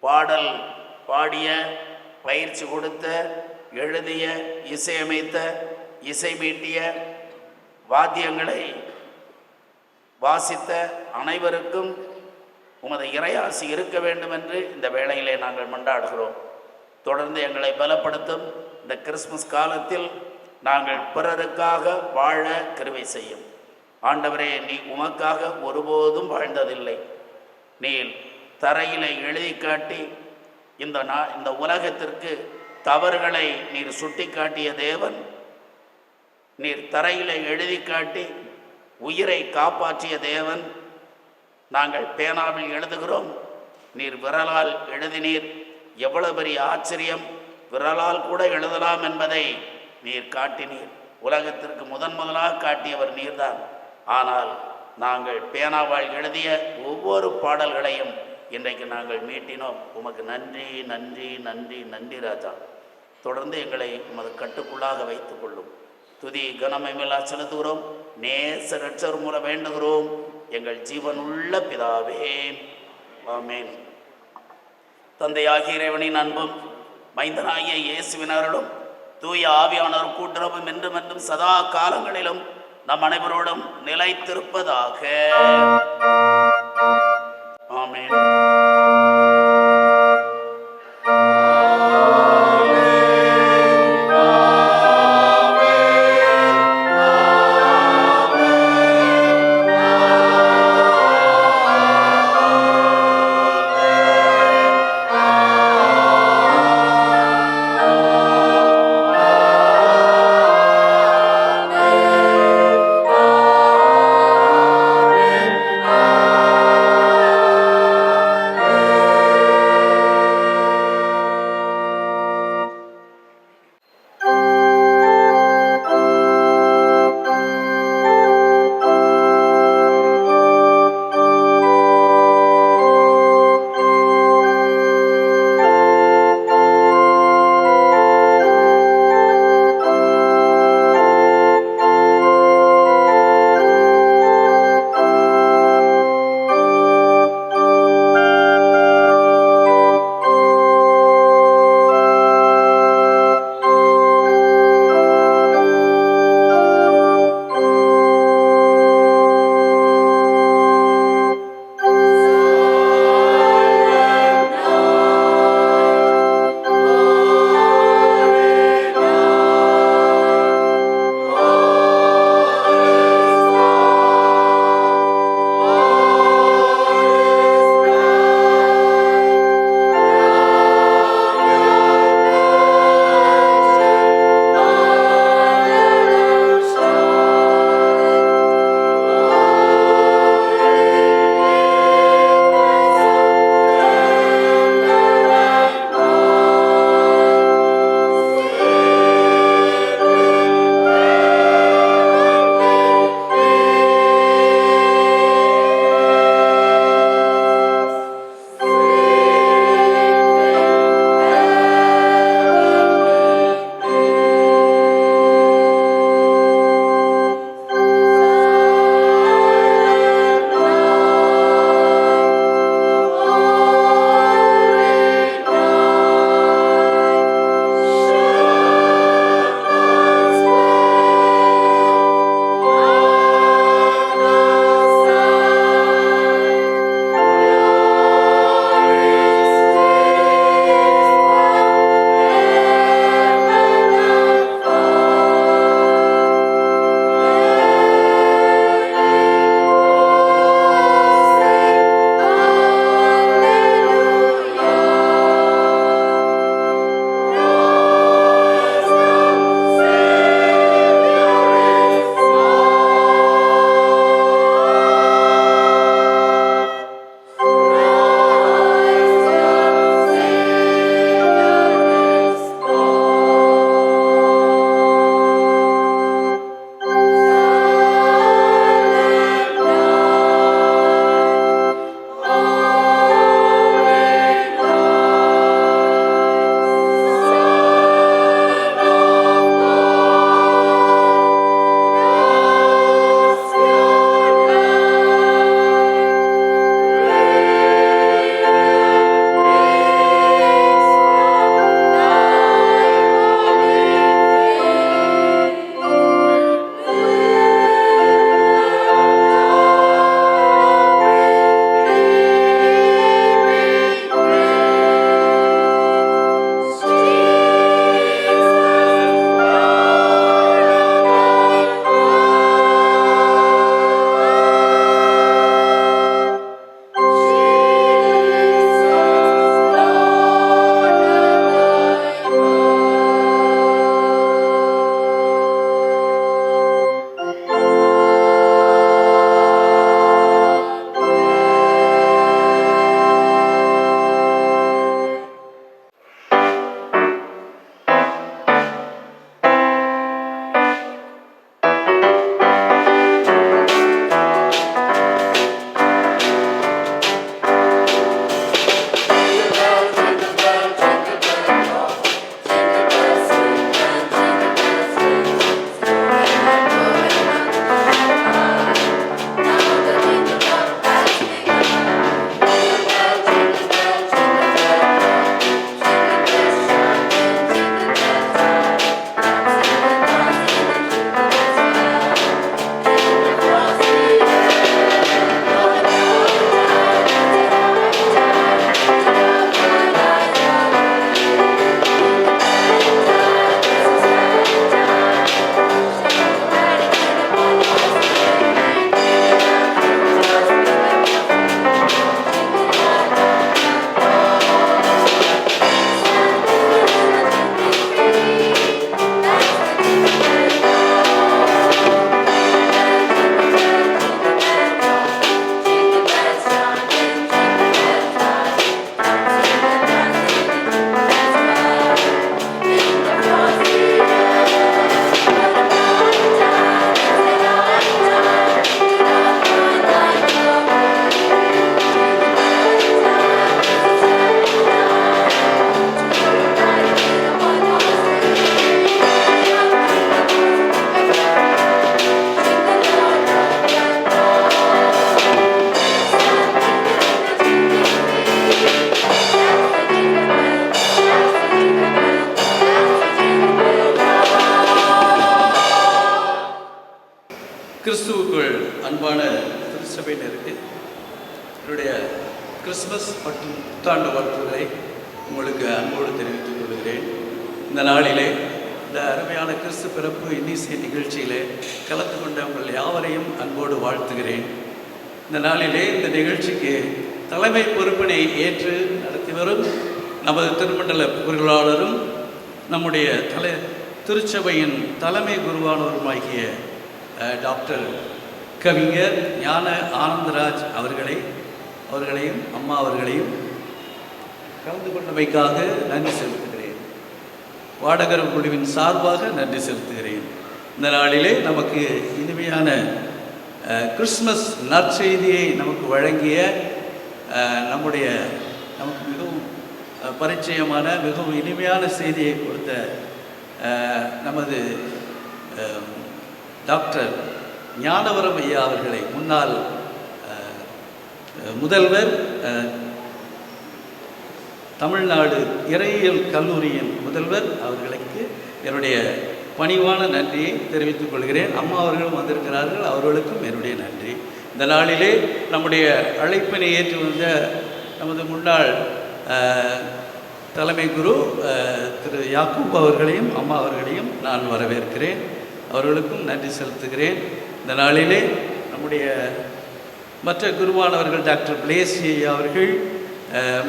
பாடல் பாடிய, பயிற்சி கொடுத்த, எழுதிய, இசையமைத்த, இசை மீட்டிய, வாத்தியங்களை வாசித்த அனைவருக்கும் உமது இறையாசி இருக்க வேண்டும் என்று இந்த வேளையிலே நாங்கள் மன்றாடுகிறோம். தொடர்ந்து எங்களை பலப்படுத்தும். இந்த கிறிஸ்துமஸ் காலத்தில் நாங்கள் பிறருக்காக வாழ கிருபை செய்யும். ஆண்டவரே, நீ உமக்காக ஒருபோதும் வாழ்ந்ததில்லை. நீர் தரையிலே எழுதி காட்டி இந்த உலகத்திற்கு தவறுகளை நீர் சுட்டி காட்டிய தேவன். நீர் தரையிலே எழுதி காட்டி உயிரை காப்பாற்றிய தேவன். நாங்கள் பேனாவில் எழுதுகிறோம், நீர் விரலால் எழுதினீர். எவ்வளவு பெரிய ஆச்சரியம்! விரலால் கூட எழுதலாம் என்பதை நீர் காட்டினீர். உலகத்திற்கு முதலாக காட்டியவர் நீர்தான். ஆனால் நாங்கள் பேனாவால் எழுதிய ஒவ்வொரு பாடல்களையும் இன்றைக்கு நாங்கள் மீட்டினோம். உமக்கு நன்றி, நன்றி, நன்றி, நன்றி ராஜா. தொடர்ந்து எங்களை உமது கட்டுக்குள்ளாக வைத்துக் கொள்ளும். துதி கனமைமெல்லாம் செலுத்துகிறோம். நேச ரட்சர் மூலம் வேண்டுகிறோம் எங்கள் ஜீவனுள்ள பிதாவே, ஆமென். தந்தையாகிய இறைவனின் அன்பும் மைந்தனாகிய இயேசுவின் அருளும் தூய ஆவியானவர் கூட்டுறவும் என்றும் என்றும் சதா காலங்களிலும் நம் அனைவரோடும் நிலைத்திருப்பதாக. ஆமென். Amen. கிறிஸ்துவுக்குள் அன்பான திருச்சபையினருக்கு என்னுடைய கிறிஸ்மஸ் மற்றும் புத்தாண்டு வாழ்த்துக்களை உங்களுக்கு அன்போடு தெரிவித்துக் கொள்கிறேன். இந்த நாளிலே இந்த அருமையான கிறிஸ்து பிறப்பு இன்னிசை நிகழ்ச்சியிலே கலந்து கொண்ட உங்கள் யாவரையும் அன்போடு வாழ்த்துகிறேன். இந்த நாளிலே இந்த நிகழ்ச்சிக்கு தலைமை பொறுப்பினை ஏற்று நடத்தி வரும் நமது திருமண்டல பொருளாளரும் நம்முடைய திருச்சபையின் தலைமை குருவானவருமாகிய டாக்டர் கவிஞர் ஞான ஆனந்தராஜ் அவர்களையும் அம்மா அவர்களையும் கலந்து கொண்டமைக்காக நன்றி செலுத்துகிறேன். வாடகர் குழுவின் சார்பாக நன்றி செலுத்துகிறேன். இந்த நாளிலே நமக்கு இனிமையான கிறிஸ்மஸ் நற்செய்தியை நமக்கு வழங்கிய நமக்கு மிகவும் பரிச்சயமான மிகவும் இனிமையான செய்தியை கொடுத்த நமது டாக்டர் ஞானவரம் ஐயா அவர்களை, முன்னாள் முதல்வர், தமிழ்நாடு இறையியல் கல்லூரியின் முதல்வர் அவர்களுக்கு என்னுடைய பணிவான நன்றியை தெரிவித்துக் கொள்கிறேன். அம்மா அவர்களும் வந்திருக்கிறார்கள், அவர்களுக்கும் என்னுடைய நன்றி. இந்த நாளிலே நம்முடைய அழைப்பினை ஏற்று வந்த நமது முன்னாள் தலைமை குரு திரு யாக்கூப் அவர்களையும் அம்மா அவர்களையும் நான் வரவேற்கிறேன். அவர்களுக்கும் நன்றி செலுத்துகிறேன். இந்த நாளிலே நம்முடைய மற்ற குருவானவர்கள் டாக்டர் பிளேசி அவர்கள்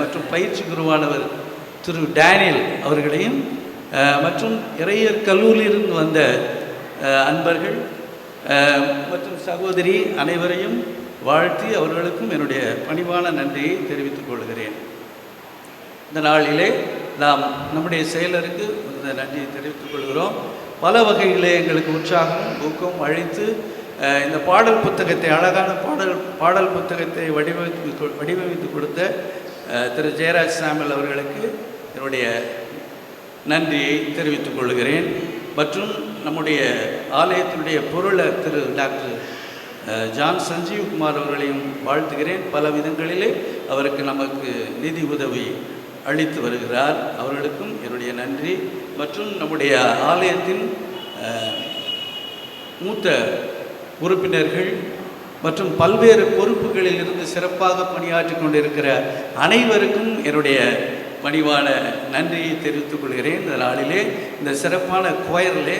மற்றும் பயிற்சி குருவானவர் திரு டேனியல் அவர்களையும் மற்றும் இறையர் கல்லூரியிலிருந்து வந்த அன்பர்கள் மற்றும் சகோதரி அனைவரையும் வாழ்த்தி அவர்களுக்கும் என்னுடைய பணிவான நன்றியை தெரிவித்துக் கொள்கிறேன். இந்த நாளிலே நாம் நம்முடைய செயலருக்கு இந்த நன்றியை தெரிவித்துக் கொள்கிறோம். பல வகையிலே எங்களுக்கு உற்சாகம் ஊக்கம் அழைத்து இந்த பாடல் புத்தகத்தை, அழகான பாடல் புத்தகத்தை வடிவமைத்து கொடுத்த திரு ஜெயராஜ் சாமுவேல் அவர்களுக்கு என்னுடைய நன்றியை தெரிவித்துக் கொள்கிறேன். மற்றும் நம்முடைய ஆலயத்தினுடைய பொருளர் திரு டாக்டர் ஜான் சஞ்சீவ்குமார் அவர்களையும் வாழ்த்துகிறேன். பல விதங்களிலே அவருக்கு நமக்கு நிதி உதவி அளித்து வருகிறார். அவர்களுக்கும் என்னுடைய நன்றி. மற்றும் நம்முடைய ஆலயத்தின் மூத்த உறுப்பினர்கள் மற்றும் பல்வேறு பொறுப்புகளில் இருந்து சிறப்பாக பணியாற்றி கொண்டிருக்கிற அனைவருக்கும் என்னுடைய பணிவான நன்றியை தெரிவித்துக் கொள்கிறேன். இந்த நாளிலே இந்த சிறப்பான குயரிலே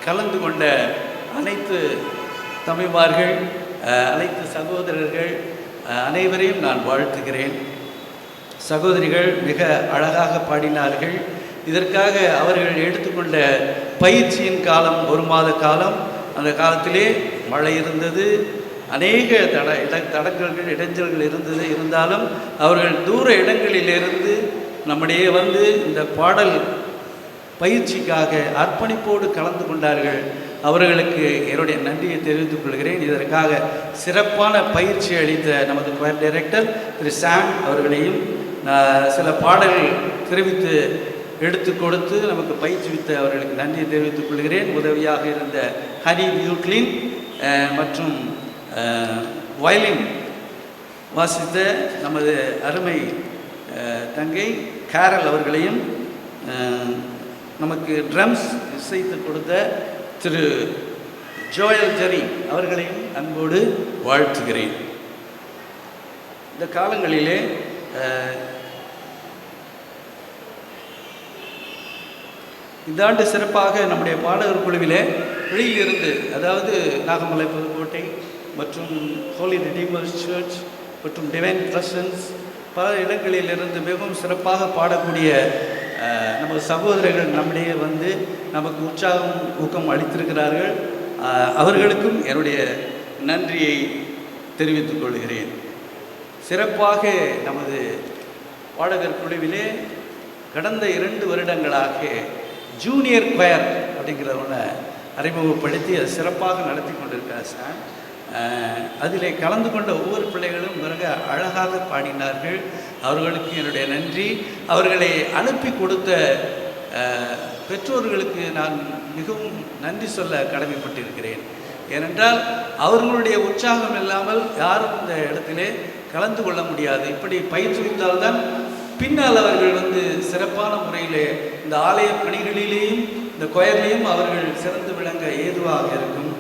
கலந்து கொண்ட அனைத்து தம்பிமார்கள், அனைத்து சகோதரர்கள் அனைவரையும் நான் வாழ்த்துகிறேன். சகோதரிகள் மிக அழகாக பாடினார்கள். இதற்காக அவர்கள் எடுத்துக்கொண்ட பயிற்சியின் காலம் 1 மாத காலம். அந்த காலத்திலே மழை இருந்தது, அநேக தடங்கல்கள் இடைஞ்சல்கள் இருந்தாலும் அவர்கள் தூர இடங்களிலிருந்து நம்முடைய வந்து இந்த பாடல் பயிற்சிக்காக அர்ப்பணிப்போடு கலந்து கொண்டார்கள். அவர்களுக்கு என்னுடைய நன்றியை தெரிவித்துக் கொள்கிறேன். இதற்காக சிறப்பான பயிற்சி அளித்த நமது குயர் டைரக்டர் திரு சாம் அவர்களையும் சில பாடல்கள் தெரிவித்து எடுத்து கொடுத்து நமக்கு பயிற்சிவித்த அவர்களுக்கு நன்றியை தெரிவித்துக் கொள்கிறேன். உதவியாக இருந்த ஹனி பியூட்லின் மற்றும் வயலின் வாசித்த நமது அருமை தங்கை கேரல் அவர்களையும், நமக்கு ட்ரம்ஸ் இசைத்து கொடுத்த திரு ஜோயல் ஜெரி அவர்களையும் அன்போடு வாழ்த்துகிறேன். இந்த காலங்களிலே இந்த ஆண்டு சிறப்பாக நம்முடைய பாடகர் குழுவிலே வெளியிலிருந்து, அதாவது நாகமலை புதுக்கோட்டை மற்றும் ஹோலி ரிடீமர்ஸ் சர்ச் மற்றும் டிவைன் பிரசன்ஸ் பல இடங்களிலிருந்து மிகவும் சிறப்பாக பாடக்கூடிய நமது சகோதரர்கள் நம்முடைய வந்து நமக்கு உற்சாகம் ஊக்கம் அளித்திருக்கிறார்கள். அவர்களுக்கும் என்னுடைய நன்றியை தெரிவித்துக் கொள்கிறேன். சிறப்பாக நமது பாடகர் குழுவிலே கடந்த 2 வருடங்களாக ஜூனியர் குயர் அப்படிங்கிறவனை அறிமுகப்படுத்தி அதை சிறப்பாக நடத்தி கொண்டிருக்கார் சார். அதிலே கலந்து கொண்ட ஒவ்வொரு பிள்ளைகளும் மிக அழகாக பாடினார்கள். அவர்களுக்கு என்னுடைய நன்றி. அவர்களை அனுப்பி கொடுத்த பெற்றோர்களுக்கு நான் மிகவும் நன்றி சொல்ல கடமைப்பட்டிருக்கிறேன். ஏனென்றால் அவர்களுடைய உற்சாகம் இல்லாமல் யாரும் இந்த இடத்திலே கலந்து கொள்ள முடியாது. இப்படி பயிற்றுவித்தால்தான் பின்னால் அவர்கள் வந்து சிறப்பான முறையில் இந்த ஆலய பணிகளிலேயும் இந்த கொயர்லேயும் அவர்கள் சிறந்து விளங்க ஏதுவாக இருக்கும்.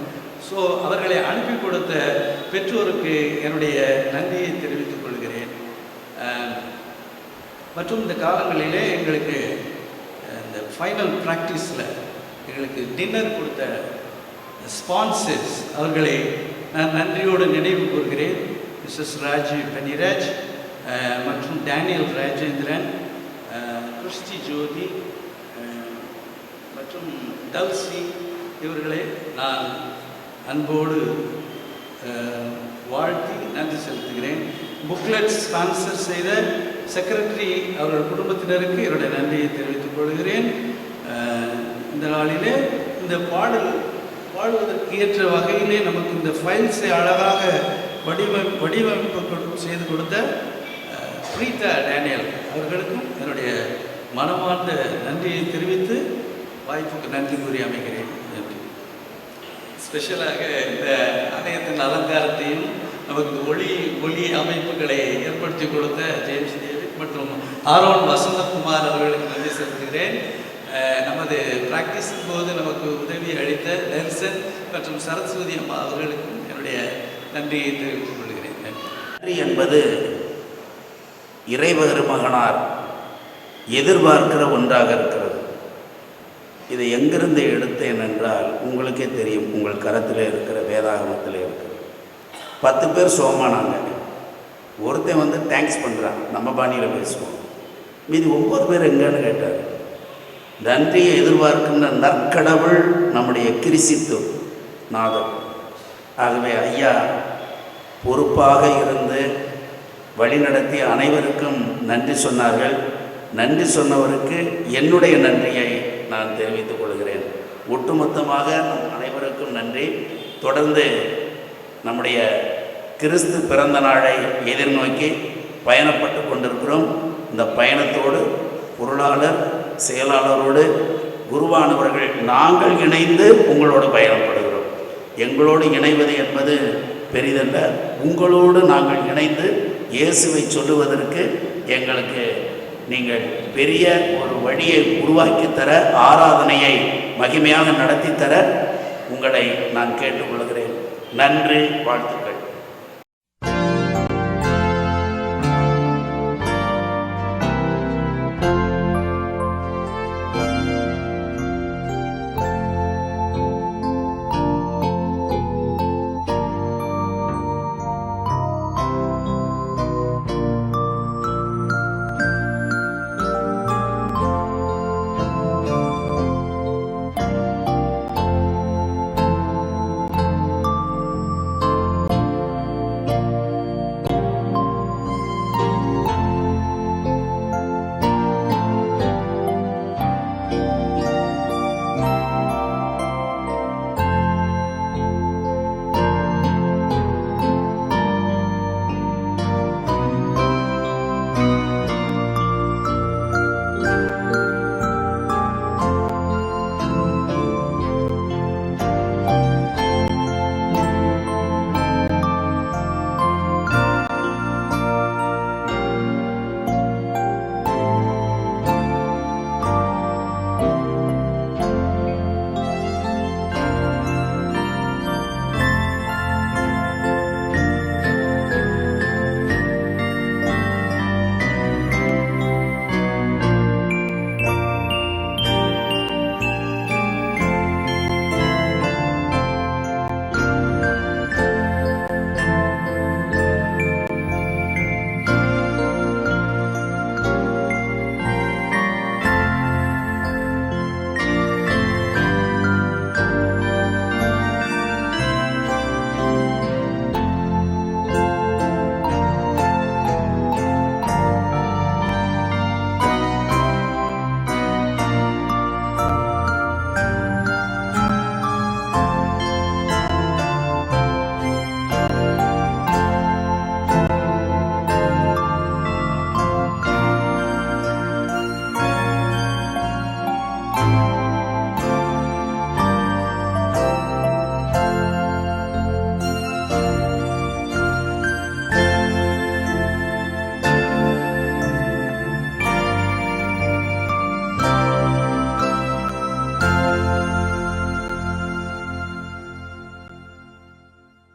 ஸோ அவர்களை அனுப்பி கொடுத்த பெற்றோருக்கு என்னுடைய நன்றியை தெரிவித்துக் கொள்கிறேன். மற்றும் இந்த காலங்களிலே எங்களுக்கு இந்த ஃபைனல் ப்ராக்டிஸில் எங்களுக்கு டின்னர் கொடுத்த ஸ்பான்சர்ஸ் அவர்களை நான் நன்றியோடு நினைவு கூறுகிறேன். மிஸ்ஸஸ் ராஜீவ் பனிராஜ் மற்றும் டேனியல் ராஜேந்திரன், கிறிஸ்டி ஜோதி மற்றும் டல்சி இவர்களை நான் அன்போடு வாழ்த்தி நன்றி செலுத்துகிறேன். புக்லெட் ஸ்பான்சர் செய்த செக்ரட்டரி அவர்கள் குடும்பத்தினருக்கு என்னுடைய நன்றியை தெரிவித்துக் கொள்கிறேன். இந்த நாளிலே இந்த பாடுவதற்கு ஏற்ற வகையிலே நமக்கு இந்த ஃபைல்ஸை அழகாக வடிவமைப்பு செய்து கொடுத்த பிரீதா டேனியல் அவர்களுக்கும் என்னுடைய மனமார்ந்த நன்றியை தெரிவித்து வாய்ப்புக்கு நன்றி கூறி அமைகிறேன். நன்றி. ஸ்பெஷலாக இந்த ஆலயத்தின் அலங்காரத்தையும் நமக்கு ஒளி அமைப்புகளை ஏற்படுத்தி கொடுத்த ஜேம்ஸ் டேவிட் மற்றும் ஆரோன் வசந்தகுமார் அவர்களுக்கு நன்றி செலுத்துகிறேன். நமது பிராக்டிஸின் போது நமக்கு உதவி அளித்த நெல்சன் மற்றும் சரஸ்வதி அம்மா அவர்களுக்கும் என்னுடைய நன்றியை தெரிவித்துக் கொள்கிறேன். நன்றி என்பது இறைவருமகனார் எதிர்பார்க்கிற ஒன்றாக இருக்கிறது. இதை எங்கிருந்து எடுத்தேன் என்றால் உங்களுக்கே தெரியும், உங்கள் கரத்தில் இருக்கிற வேதாகமத்தில் இருக்கிறது. 10 பேர் சோமானாங்க. ஒருத்தன் வந்து தேங்க்ஸ் பண்ணுறான், நம்ம பாணியில் பேசுவோம். மீதி 9 பேர் எங்கன்னு கேட்டார். நன்றியை எதிர்பார்க்கின்ற நற்கடவுள் நம்முடைய கிறிஸ்து நாதர். ஆகவே ஐயா பொறுப்பாக இருந்து வழிநடத்திய அனைவருக்கும் நன்றி சொன்னார்கள். நன்றி சொன்னவருக்கு என்னுடைய நன்றியை நான் தெரிவித்துக் கொள்கிறேன். ஒட்டுமொத்தமாக நம் அனைவருக்கும் நன்றி. தொடர்ந்து நம்முடைய கிறிஸ்து பிறந்த நாளை எதிர்நோக்கி பயணப்பட்டு கொண்டிருக்கிறோம். இந்த பயணத்தோடு பொருளாளர் செயலாளரோடு குருவானவர்கள் நாங்கள் இணைந்து உங்களோடு பயணப்படுகிறோம். எங்களோடு இணைவது என்பது பெரிதல்ல, உங்களோடு நாங்கள் இணைந்து இயேசுவை சொல்லுவதற்கு எங்களுக்கு நீங்கள் பெரிய ஒரு வழியை உருவாக்கி தர, ஆராதனையை மகிமையாக நடத்தி தர உங்களை நான் கேட்டுக்கொள்கிறேன். நன்றி, வாழ்த்துக்கள்.